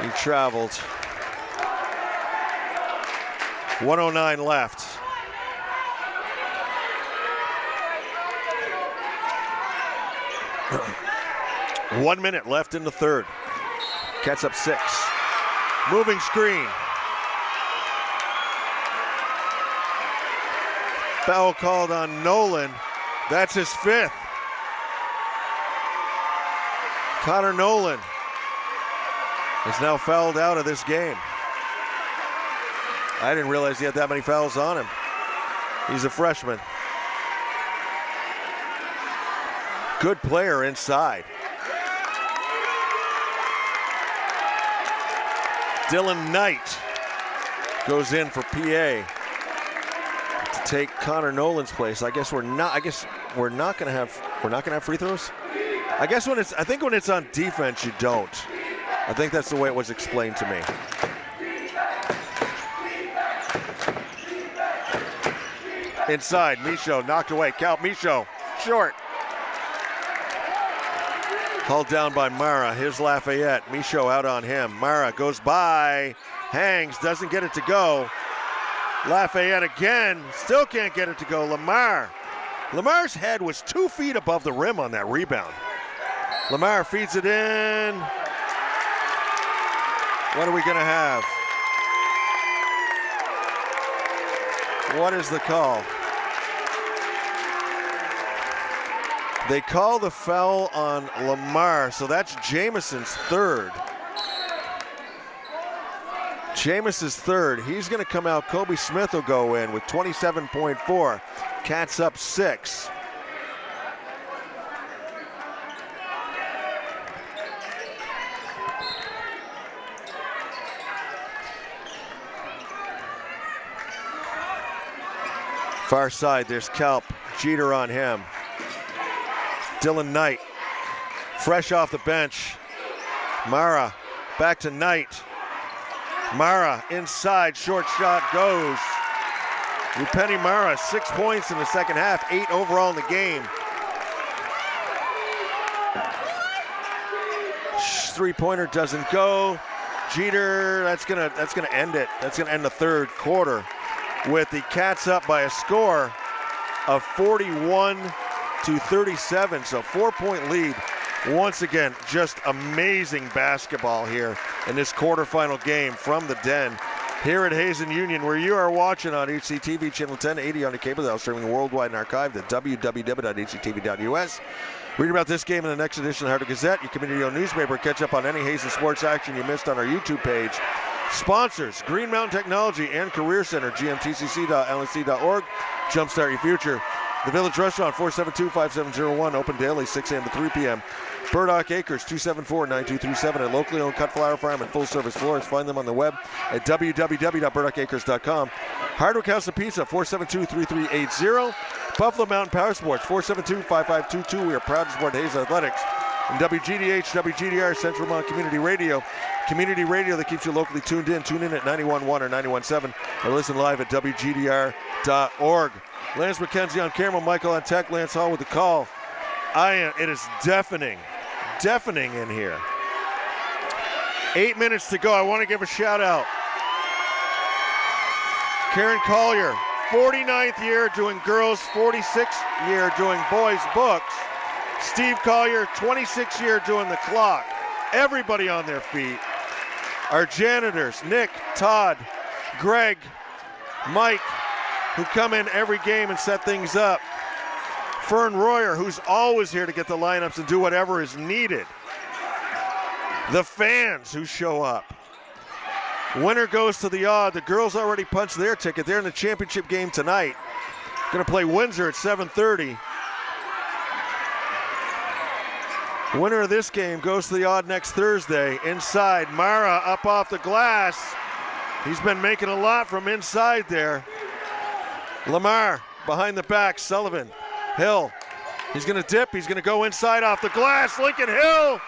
He traveled. 1:09 left. One minute left in the third. Cats up 6. Moving screen. Foul called on Nolan. That's his 5th. Connor Nolan is now fouled out of this game. I didn't realize he had that many fouls on him. He's a freshman. Good player inside. Dylan Knight goes in for PA to take Connor Nolan's place. I guess we're not gonna have free throws. I think when it's on defense you don't. I think that's the way it was explained to me. Inside, Michaud knocked away. Kalp, Michaud, short. Hauled down by Mara. Here's Lafayette. Michaud out on him. Mara goes by, hangs, doesn't get it to go. Lafayette again, still can't get it to go. Lamarre. Lamar's head was 2 feet above the rim on that rebound. Lamarre feeds it in. What are we gonna have? What is the call? They call the foul on Lamarre, so that's Jamison's 3rd. Jamison's 3rd. He's going to come out. Kobe Smith will go in with 27.4. Cats up 6. Far side, there's Kalp. Jeter on him. Dylan Knight, fresh off the bench. Mara, back to Knight. Mara, inside, short shot goes. Penny Mara, 6 points in the second half, 8 overall in the game. Three-pointer doesn't go. Jeter, that's gonna end it. That's gonna end the third quarter with the Cats up by a score of 41-37, so 4-point lead. Once again, just amazing basketball here in this quarterfinal game from the Den here at Hazen Union, where you are watching on HCTV channel 1080 on the cable, that's streaming worldwide and archived at www.hctv.us. Read about this game in the next edition of the Hardwick Gazette, your community-owned newspaper. Catch up on any Hazen sports action you missed on our YouTube page. Sponsors, Green Mountain Technology and Career Center, gmtcc.lnc.org. Jumpstart your future. The Village Restaurant, 472-5701, open daily, 6 a.m. to 3 p.m. Burdock Acres, 274-9237, a locally owned cut flower farm and full-service florist. Find them on the web at www.burdockacres.com. Hardwick House of Pizza, 472-3380. Buffalo Mountain Power Sports, 472-5522. We are proud to support Hazen Athletics. And WGDH, WGDR, Central Vermont Community Radio. Community radio that keeps you locally tuned in. Tune in at 91.1 or 91.7 or listen live at WGDR.org. Lance McKenzie on camera, Michael on tech, Lance Hall with the call. It is deafening in here. 8 minutes to go. I want to give a shout out. Karen Collier, 49th year doing girls, 46th year doing boys books. Steve Collier, 26th year doing the clock. Everybody on their feet. Our janitors, Nick, Todd, Greg, Mike, who come in every game and set things up. Fern Royer, who's always here to get the lineups and do whatever is needed. The fans who show up. Winner goes to the Odd. The girls already punched their ticket. They're in the championship game tonight. Going to play Windsor at 7:30. Winner of this game goes to the Odd next Thursday. Inside, Mara up off the glass. He's been making a lot from inside there. Lamarre behind the back, Sullivan, Hill. He's going to dip, he's going to go inside off the glass. Lincoln Hill.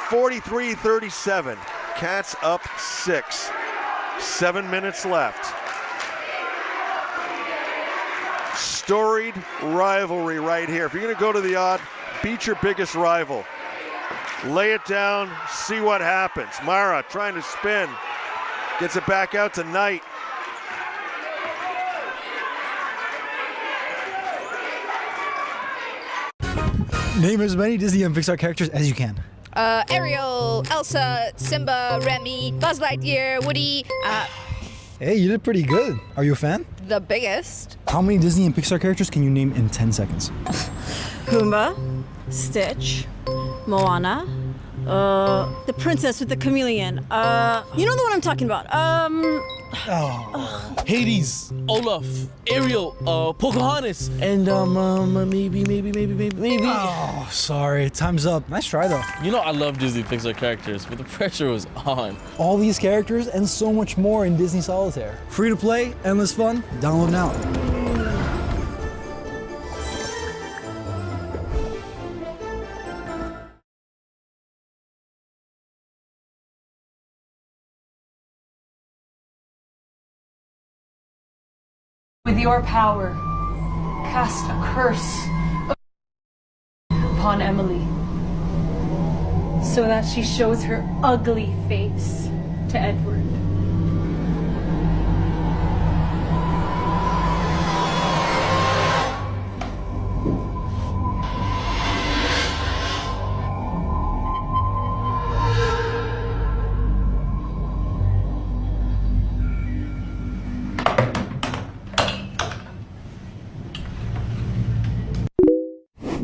43-37. Cats up 6. 7 minutes left. Storied rivalry right here. If you're going to go to the Odd, beat your biggest rival. Lay it down, see what happens. Mara trying to spin. Gets it back out to Knight. Name as many Disney and Pixar characters as you can. Ariel, Elsa, Simba, Remy, Buzz Lightyear, Woody. Hey, you did pretty good. Are you a fan? The biggest. How many Disney and Pixar characters can you name in 10 seconds? Pumbaa, Stitch, Moana, the princess with the chameleon. You know the one I'm talking about. Hades, Olaf, Ariel, Pocahontas, and maybe. Oh, sorry. Time's up. Nice try, though. You know I love Disney Pixar characters, but the pressure was on. All these characters and so much more in Disney Solitaire. Free to play, endless fun. Download now. With your power, cast a curse upon Emily, so that she shows her ugly face to Edward.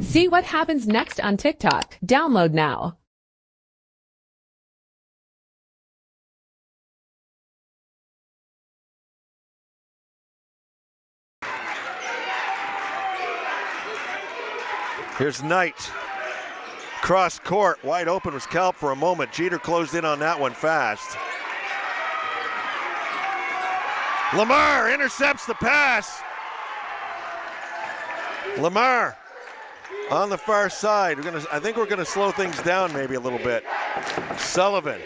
See what happens next on TikTok. Download now. Here's Knight. Cross court, wide open was Kelp for a moment. Jeter closed in on that one fast. Lamarre intercepts the pass. Lamarre on the far side. I think we're gonna slow things down maybe a little bit. Sullivan.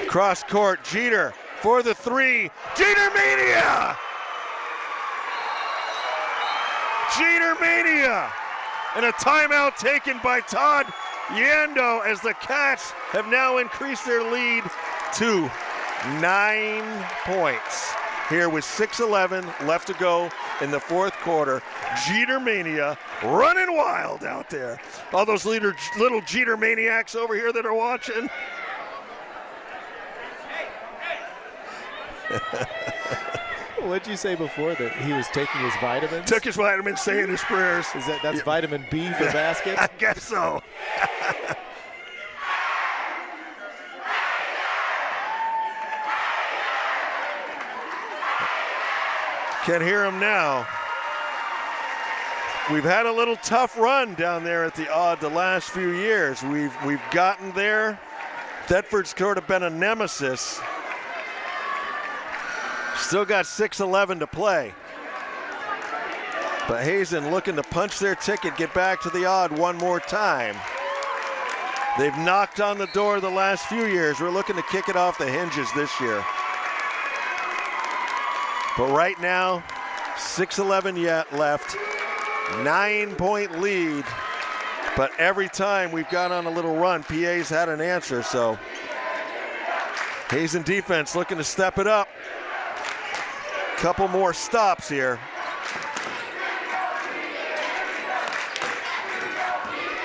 Cross court, Jeter for the three. Jeter Mania! Jeter Mania! And a timeout taken by Todd Yando as the Cats have now increased their lead to 9 points. Here with 6:11 left to go in the fourth quarter. Jeter Mania running wild out there. All those little Jeter Maniacs over here that are watching. What'd you say before that he was taking his vitamins? Took his vitamins, saying his prayers. That's vitamin B for baskets? I guess so. Can hear him now. We've had a little tough run down there at the odd the last few years. We've gotten there. Thetford's sort of been a nemesis. Still got 6:11 to play. But Hazen looking to punch their ticket, get back to the odd one more time. They've knocked on the door the last few years. We're looking to kick it off the hinges this year. But right now, 6:11 yet left, 9-point lead. But every time we've gone on a little run, PA's had an answer, so Hazen defense looking to step it up. Couple more stops here.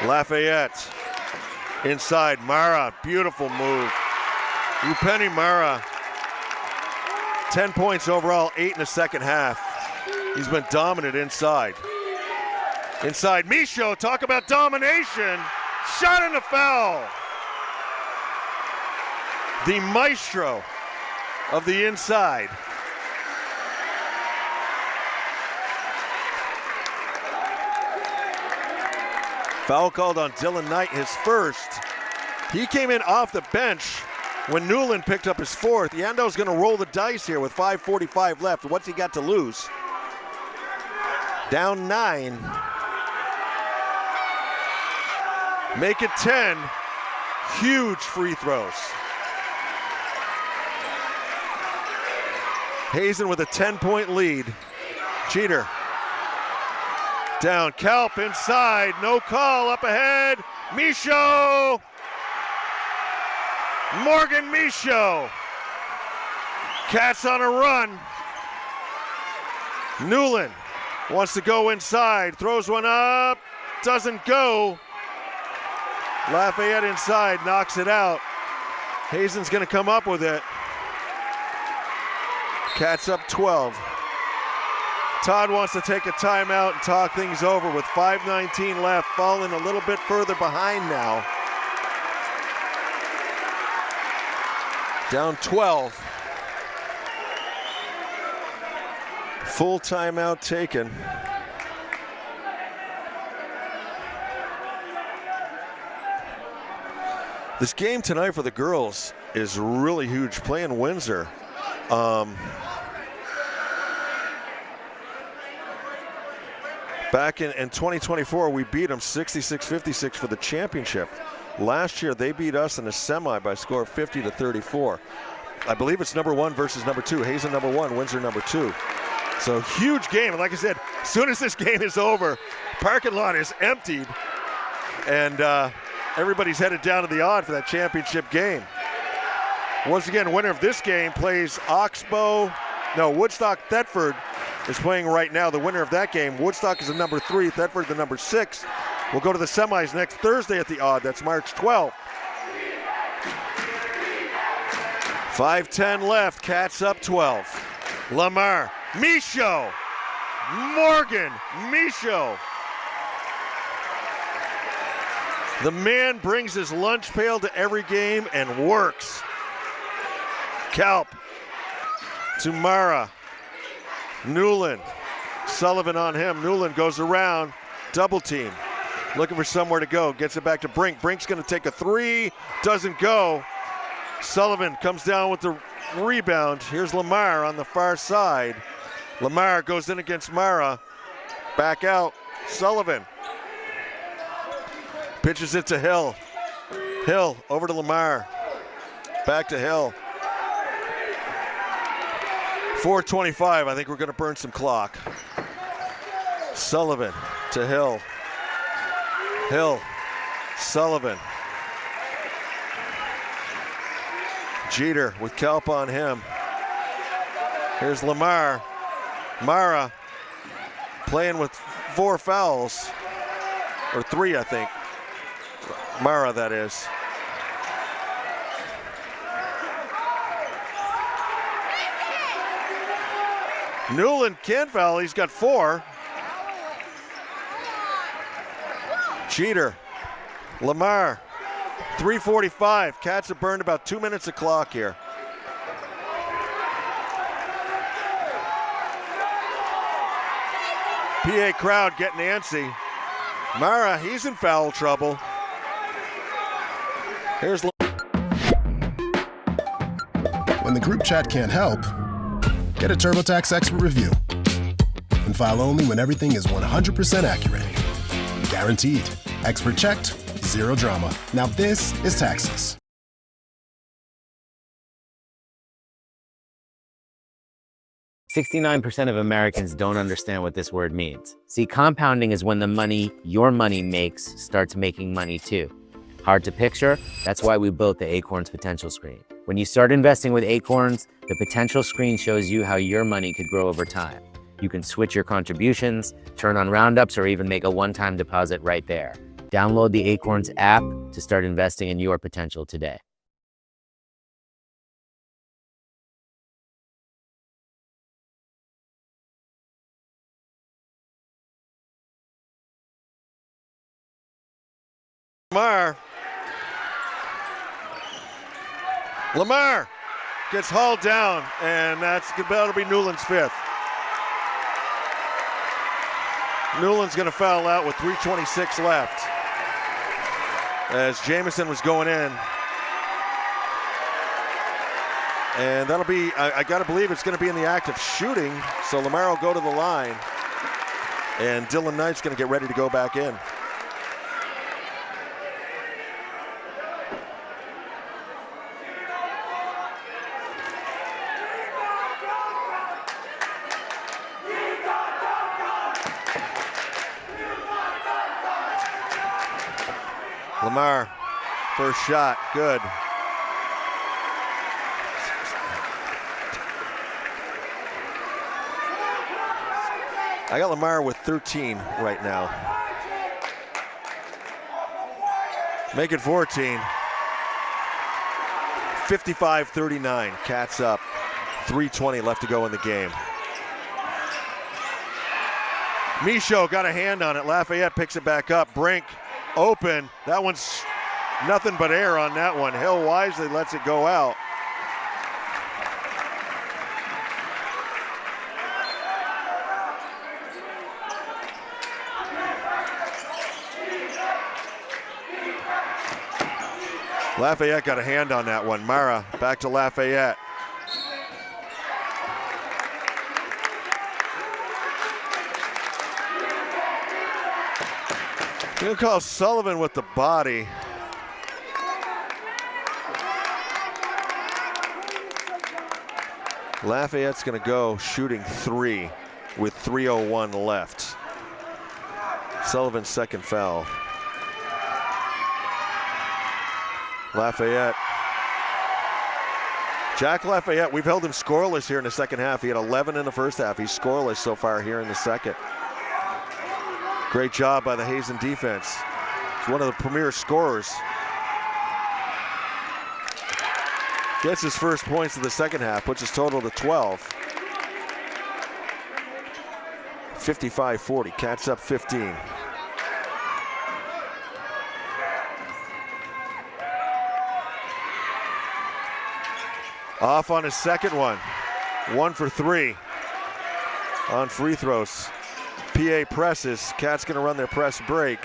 Lafayette inside, Mara, beautiful move. Upeni Mara, 10 points overall, 8 in the second half. He's been dominant inside. Inside, Michaud, talk about domination. Shot in the foul. The maestro of the inside. Foul called on Dylan Knight, his first. He came in off the bench when Newland picked up his fourth. Yando's gonna roll the dice here with 5:45 left. What's he got to lose? Down 9. Make it 10. Huge free throws. Hazen with a 10-point lead. Jeter. Down, Kelp inside, no call, up ahead, Michaud! Morgan Michaud. Cats on a run. Newland wants to go inside, throws one up, doesn't go. Lafayette inside, knocks it out. Hazen's gonna come up with it. Cats up 12. Todd wants to take a timeout and talk things over with 5:19 left, falling a little bit further behind now. Down 12. Full timeout taken. This game tonight for the girls is really huge, playing Windsor. Back in 2024, we beat them 66-56 for the championship. Last year, they beat us in a semi by a score of 50-34. I believe it's number 1 versus number 2. Hazen number 1, Windsor number 2. So huge game. And like I said, as soon as this game is over, parking lot is emptied. And everybody's headed down to the odd for that championship game. Once again, winner of this game plays Woodstock Thetford is playing right now. The winner of that game, Woodstock is the number 3, Thetford the number 6. We'll go to the semis next Thursday at the odd. That's March 12th. 5:10 left, Cats up 12. Lamarre, Michaud, Morgan, Michaud. The man brings his lunch pail to every game and works. Kalp to Mara. Newland, Sullivan on him. Newland goes around, double team. Looking for somewhere to go, gets it back to Brink. Brink's gonna take a 3, doesn't go. Sullivan comes down with the rebound. Here's Lamarre on the far side. Lamarre goes in against Mara. Back out, Sullivan. Pitches it to Hill. Hill over to Lamarre. Back to Hill. 4:25, I think we're gonna burn some clock. Sullivan to Hill. Hill, Sullivan. Jeter with Kalp on him. Here's Lamarre. Mara playing with 4 fouls, or 3, I think. Mara, that is. Newland can foul, he's got 4. Jeter, Lamarre, 3:45. Cats have burned about 2 minutes of clock here. PA crowd getting antsy. Mara, he's in foul trouble. Here's When the group chat can't help, get a TurboTax expert review. And file only when everything is 100% accurate. Guaranteed. Expert checked, zero drama. Now this is taxes. %69% of Americans don't understand what this word means. See, compounding is when the money your money makes starts making money too. Hard to picture? That's why we built the Acorns Potential Screen. When you start investing with Acorns, the potential screen shows you how your money could grow over time. You can switch your contributions, turn on roundups, or even make a one-time deposit right there. Download the Acorns app to start investing in your potential today. Lamarre gets hauled down, and that'll be Newland's fifth. Newland's going to foul out with 3:26 left as Jamison was going in. And that'll be, I got to believe it's going to be in the act of shooting, so Lamarre will go to the line, and Dylan Knight's going to get ready to go back in. Lamarre, first shot, good. I got Lamarre with 13 right now. Make it 14. 55-39, Cats up. 3:20 left to go in the game. Michaud got a hand on it. Lafayette picks it back up. Brink open. That one's nothing but air on that one. Hill wisely lets it go out. Lafayette got a hand on that one. Mara back to Lafayette. Gonna call Sullivan with the body. Lafayette's gonna go shooting three with 3:01 left. Sullivan's second foul. Lafayette. Jack Lafayette, we've held him scoreless here in the second half. He had 11 in the first half. He's scoreless so far here in the second. Great job by the Hazen defense. He's one of the premier scorers. Gets his first points of the second half, puts his total to 12. 55-40, Cats up 15. Off on his second one. 1 for 3 on free throws. PA presses. Cats gonna run their press break.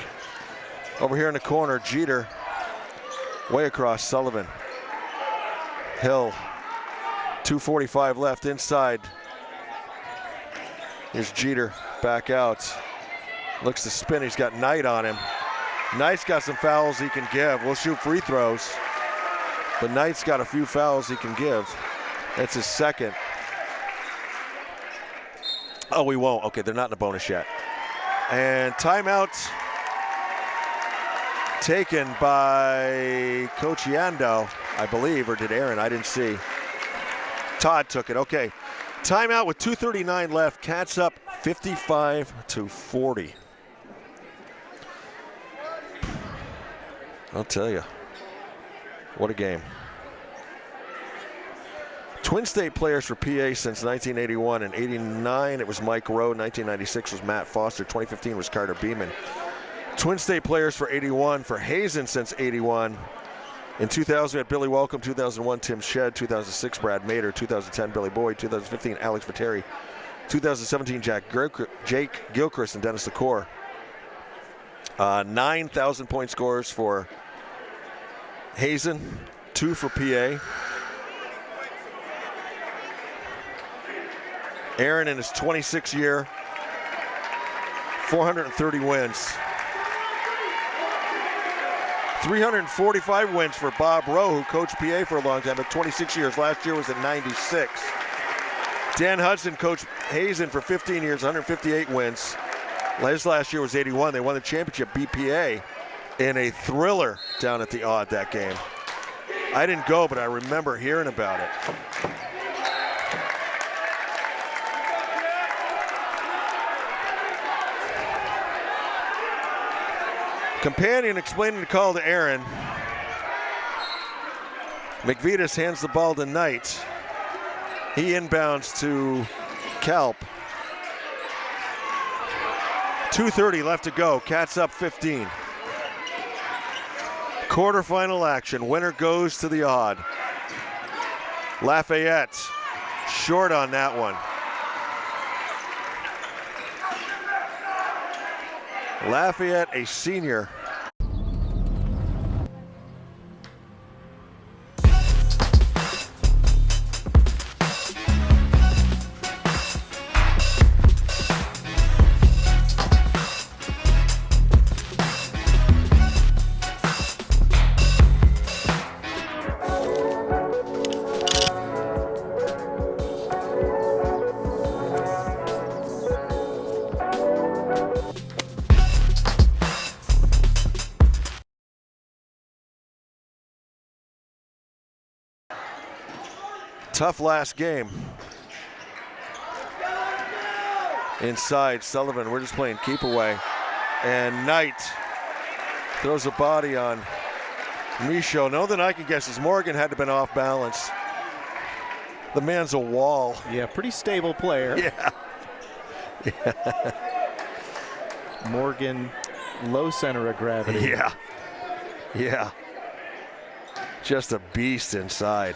Over here in the corner, Jeter. Way across, Sullivan. Hill. 2:45 left inside. Here's Jeter back out. Looks to spin, he's got Knight on him. Knight's got some fouls he can give. We'll shoot free throws. But Knight's got a few fouls he can give. That's his second. Oh, we won't. Okay, they're not in the bonus yet. And timeout taken by Coach Yando, I believe, or did Aaron? I didn't see. Todd took it. Okay. Timeout with 2:39 left. Cats up 55-40. I'll tell you. What a game. Twin State players for PA since 1981. In 89, it was Mike Rowe. 1996 was Matt Foster. 2015 was Carter Beeman. Twin State players for 81 for Hazen since 81. In 2000, we had Billy Welcome. 2001, Tim Shedd. 2006, Brad Mader. 2010, Billy Boyd. 2015, Alex Viteri. 2017 Jake Gilchrist and Dennis LaCour. 9,000 point scores for Hazen, 2 for PA. Aaron in his 26th year, 430 wins. 345 wins for Bob Rowe, who coached PA for a long time, at 26 years. Last year was at 96. Dan Hudson coached Hazen for 15 years, 158 wins. His last year was 81. They won the championship, BPA, in a thriller down at the Odd that game. I didn't go, but I remember hearing about it. Companion explaining the call to Aaron. McVitas hands the ball to Knight. He inbounds to Kelp. 2:30 left to go. Cats up 15. Quarterfinal action. Winner goes to the Odd. Lafayette short on that one. Lafayette, a senior. Tough last game. Inside, Sullivan, we're just playing keep away. And Knight throws a body on Michaud. No, than I can guess is Morgan had to have been off balance. The man's a wall. Yeah, pretty stable player. Yeah. Morgan, low center of gravity. Yeah. Just a beast inside.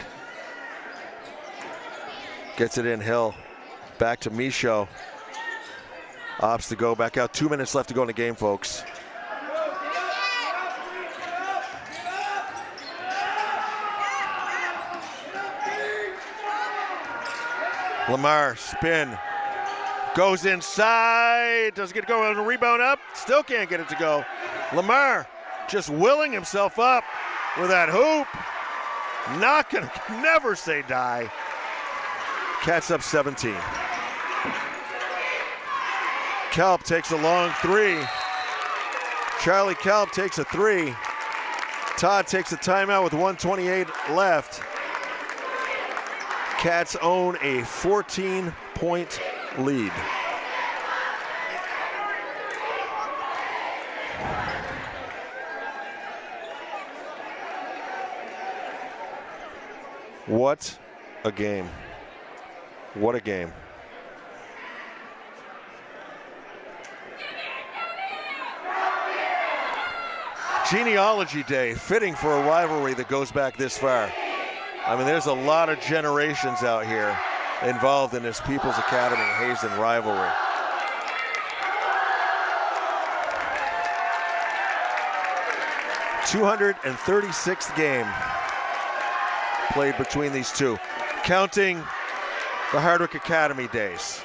Gets it in Hill. Back to Michaud. Opts to go back out. 2 minutes left to go in the game, folks. Lamarre, spin. Goes inside. Doesn't get to go. A rebound up. Still can't get it to go. Lamarre just willing himself up with that hoop. Not gonna, never say die. Cats up 17. Kelp takes a long 3. Charlie Kelp takes a 3. Todd takes a timeout with 1:28 left. Cats own a 14-point lead. What a game. What a game. Genealogy Day, fitting for a rivalry that goes back this far. I mean, there's a lot of generations out here involved in this People's Academy Hazen rivalry. #236th game played between these two, counting the Hardwick Academy days.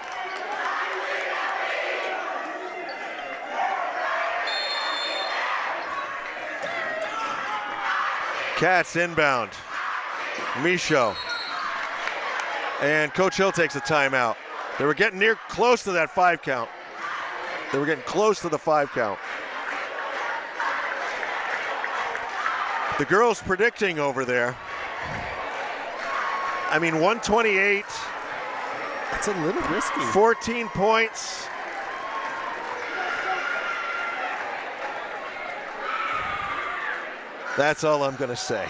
Cats inbound. Michaud. And Coach Hill takes a timeout. They were getting close to that 5 count. They were getting close to the 5 count. The girls predicting over there. I mean, 128. It's a little risky. 14 points. That's all I'm going to say.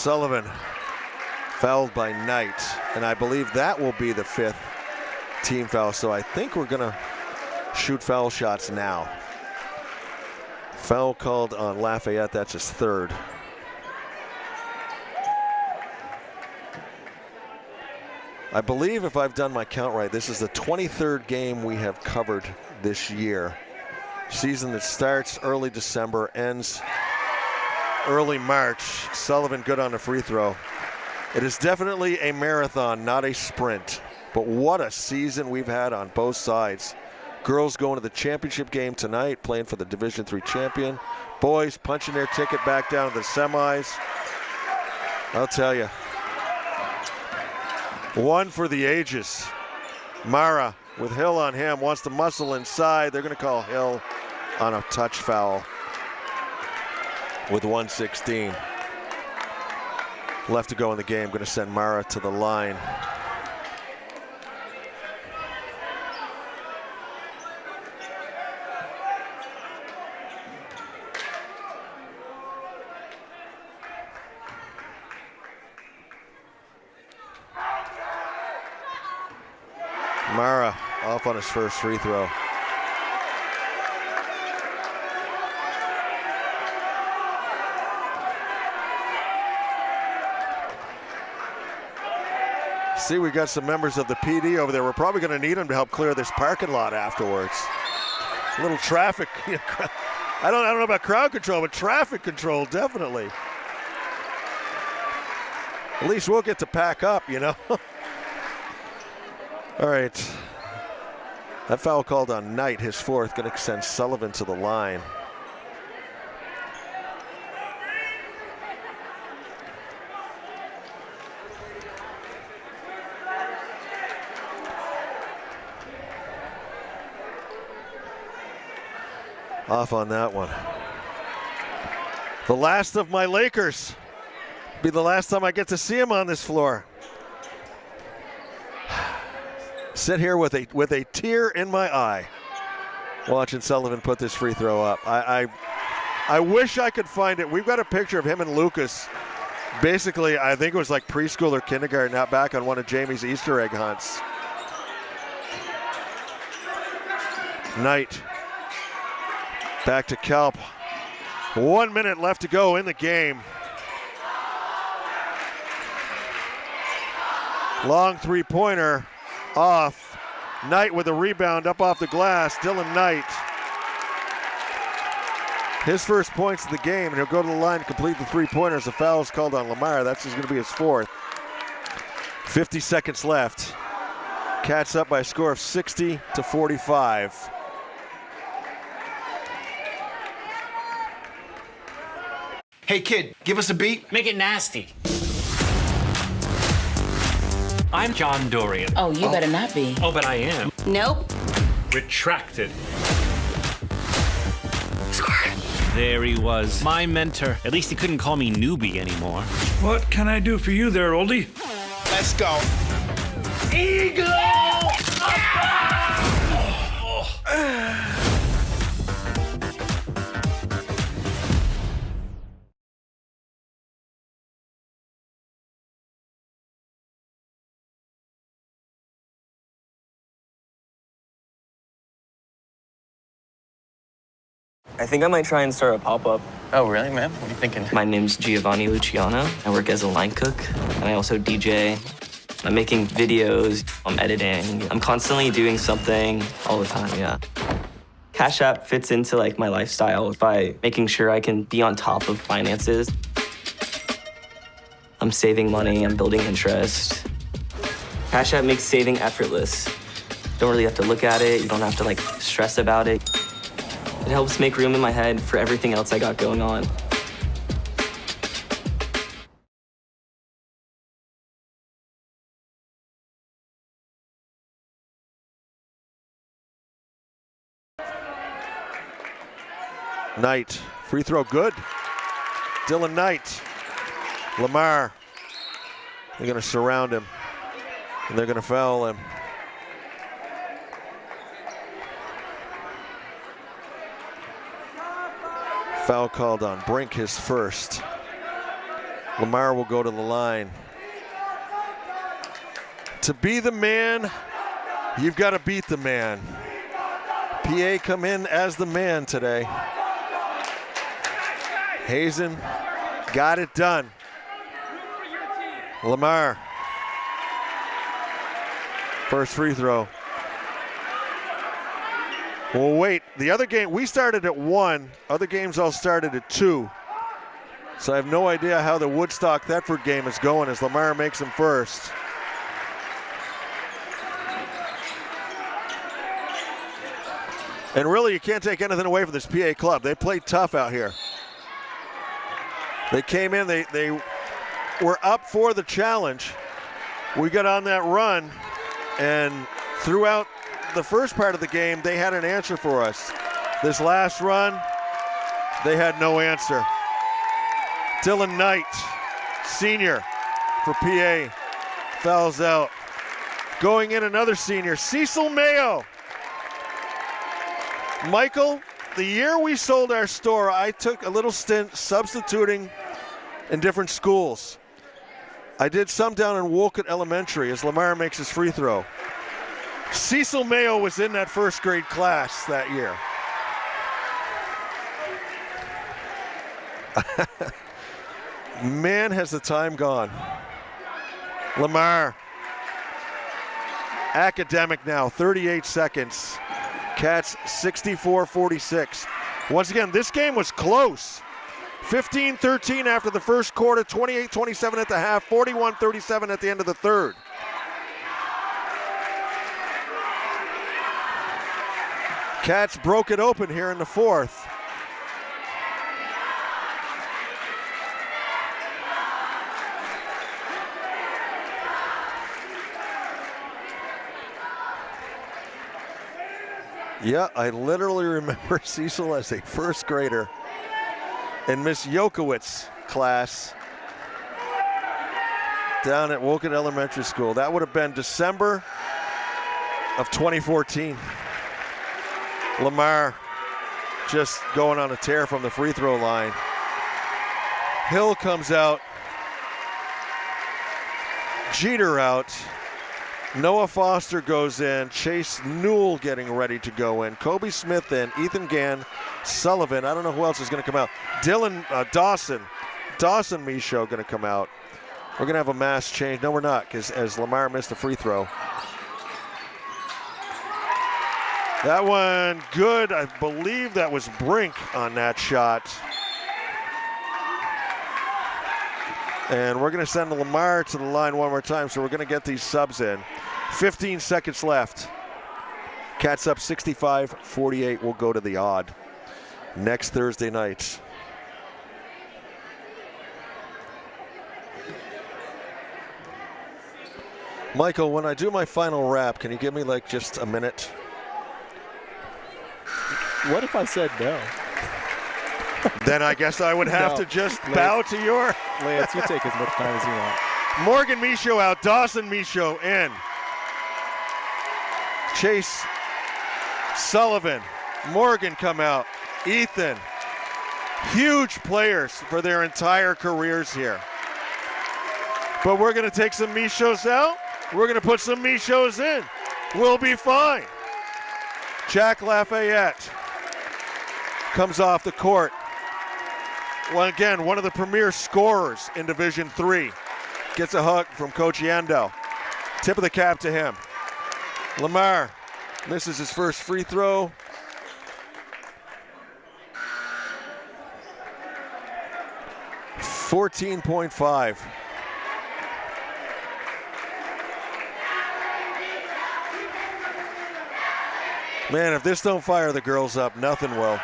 Sullivan fouled by Knight, and I believe that will be the 5th team foul. So I think we're gonna shoot foul shots now. Foul called on Lafayette, that's his 3rd. I believe, if I've done my count right, this is the 23rd game we have covered this year. Season that starts early December, ends early March. Sullivan good on the free throw. It is definitely a marathon, not a sprint. But what a season we've had on both sides. Girls going to the championship game tonight, playing for the Division III champion. Boys punching their ticket back down to the semis. I'll tell you. One for the ages. Mara with Hill on him, wants to muscle inside. They're going to call Hill on a touch foul with 1:16 left to go in the game. Going to send Mara to the line. Mara off on his first free throw. See, we got some members of the PD over there. We're probably going to need them to help clear this parking lot afterwards. A little traffic. I don't know about crowd control, but traffic control, definitely. At least we'll get to pack up, you know. All right. That foul called on Knight, his 4th, going to send Sullivan to the line. Off on that one. The last of my Lakers. Be the last time I get to see him on this floor. Sit here with a tear in my eye watching Sullivan put this free throw up. I wish I could find it. We've got a picture of him and Lucas. Basically, I think it was like preschool or kindergarten out back on one of Jamie's Easter egg hunts. Knight back to Kelp. 1 minute left to go in the game. Long three-pointer off. Knight with a rebound up off the glass. Dylan Knight. His first points of the game, and he'll go to the line to complete the three-pointers. The foul is called on Lamarre. That's going to be his 4th. 50 seconds left. Cats up by a score of 60-45. Hey kid, give us a beat. Make it nasty. I'm John Dorian. Oh, you better not be. Oh, but I am. Nope. Retracted. There he was, my mentor. At least he couldn't call me newbie anymore. What can I do for you there, oldie? Let's go. Eagle! I think I might try and start a pop-up. Oh, really, man? What are you thinking? My name's Giovanni Luciano. I work as a line cook, and I also DJ. I'm making videos, I'm editing. I'm constantly doing something all the time, yeah. Cash App fits into like my lifestyle by making sure I can be on top of finances. I'm saving money, I'm building interest. Cash App makes saving effortless. Don't really have to look at it, you don't have to like stress about it. It helps make room in my head for everything else I got going on. Knight, free throw good. Dylan Knight. Lamarre. They're going to surround him, and they're going to foul him. Foul called on Brink, his 1st. Lamarre will go to the line. To be the man, you've got to beat the man. PA come in as the man today. Hazen got it done. Lamarre. First free throw. Well, wait, the other game, we started at 1. Other games all started at 2. So I have no idea how the Woodstock-Thetford game is going as Lamarre makes them first. And really, you can't take anything away from this PA club. They played tough out here. They came in, they were up for the challenge. We got on that run, and throughout the first part of the game, they had an answer for us. This last run, they had no answer. Dylan Knight, senior for PA, fouls out. Going in another senior, Cecil Mayo. Michael, the year we sold our store, I took a little stint substituting in different schools. I did some down in Wolcott Elementary as Lamarre makes his free throw. Cecil Mayo was in that first grade class that year. Man, has the time gone. Lamarre. Academic now, 38 seconds. Cats 64-46. Once again, this game was close. 15-13 after the first quarter, 28-27 at the half, 41-37 at the end of the third. Cats broke it open here in the fourth. Yeah, I literally remember Cecil as a first grader in Miss Yokowitz's class down at Wolcott Elementary School. That would have been December of 2014. Lamarre just going on a tear from the free throw line. Hill comes out. Jeter out. Noah Foster goes in, Chase Newell getting ready to go in, Kobe Smith in, Ethan Gann, Sullivan, I don't know who else is going to come out, Dawson Michaud going to come out. We're going to have a mass change. No, we're not, because as Lamarre missed a free throw. That one good. I believe that was Brink on that shot. And we're going to send Lamarre to the line one more time, so we're going to get these subs in. 15 seconds left. Cats up 65-48. We'll go to the odd next Thursday night. Michael, when I do my final wrap, can you give me like just a minute? What if I said no? Then I guess I would have to just bow to your... Lance, you take as much time as you want. Morgan Michaud out, Dawson Michaud in. Chase Sullivan, Morgan come out, Ethan. Huge players for their entire careers here. But we're going to take some Michauds out. We're going to put some Michauds in. We'll be fine. Jack Lafayette comes off the court. Well, again, one of the premier scorers in Division III. Gets a hug from Coach Yandel. Tip of the cap to him. Lamarre misses his first free throw. $14.5. Man, if this don't fire the girls up, nothing will.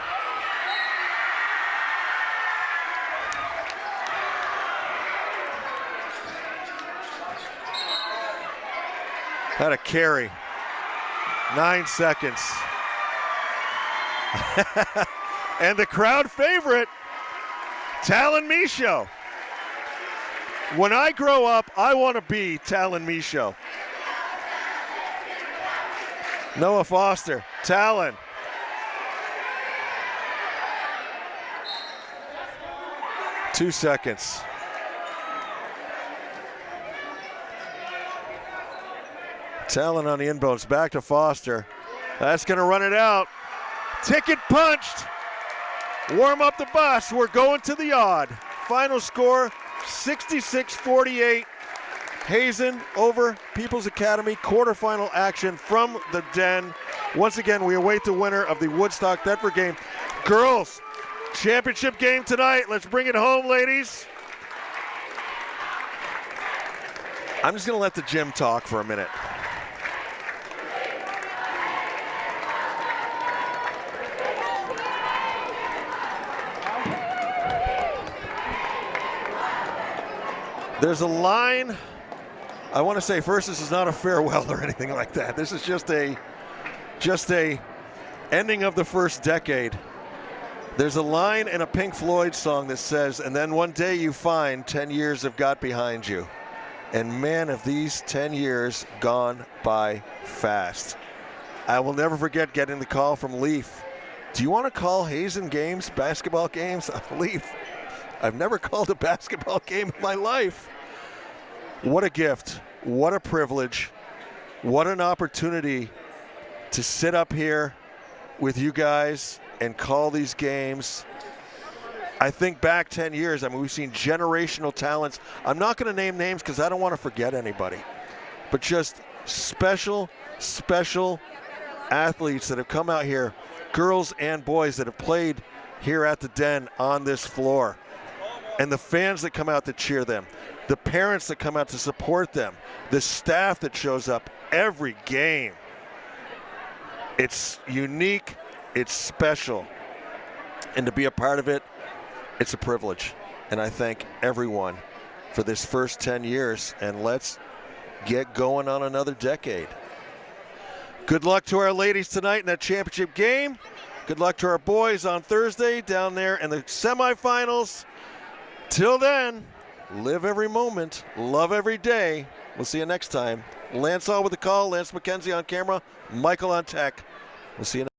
Had a carry. 9 seconds. And the crowd favorite, Talon Michaud. When I grow up, I want to be Talon Michaud. Noah Foster, Talon. Two seconds. Talon on the inbounds, back to Foster. That's going to run it out. Ticket punched. Warm up the bus. We're going to the odd. Final score, 66-48. Hazen over People's Academy. Quarterfinal action from the Den. Once again, we await the winner of the Woodstock-Thetford game. Girls, championship game tonight. Let's bring it home, ladies. I'm just going to let the gym talk for a minute. There's a line. I want to say first, this is not a farewell or anything like that. This is just a ending of the first decade. There's a line in a Pink Floyd song that says, and then one day you find 10 years have got behind you. And man, have these 10 years gone by fast. I will never forget getting the call from Leaf. Do you want to call Hazen games, basketball games? Leaf, I've never called a basketball game in my life. What a gift, what a privilege, what an opportunity to sit up here with you guys and call these games. I think back 10 years, I mean, we've seen generational talents. I'm not going to name names because I don't want to forget anybody, but just special, special athletes that have come out here, girls and boys that have played here at the Den on this floor, and the fans that come out to cheer them, the parents that come out to support them, the staff that shows up every game. It's unique, it's special, and to be a part of it, it's a privilege. And I thank everyone for this first 10 years, and let's get going on another decade. Good luck to our ladies tonight in that championship game. Good luck to our boys on Thursday down there in the semifinals. Till then, live every moment, love every day. We'll see you next time. Lance All with the call, Lance McKenzie on camera, Michael on tech. We'll see you next time.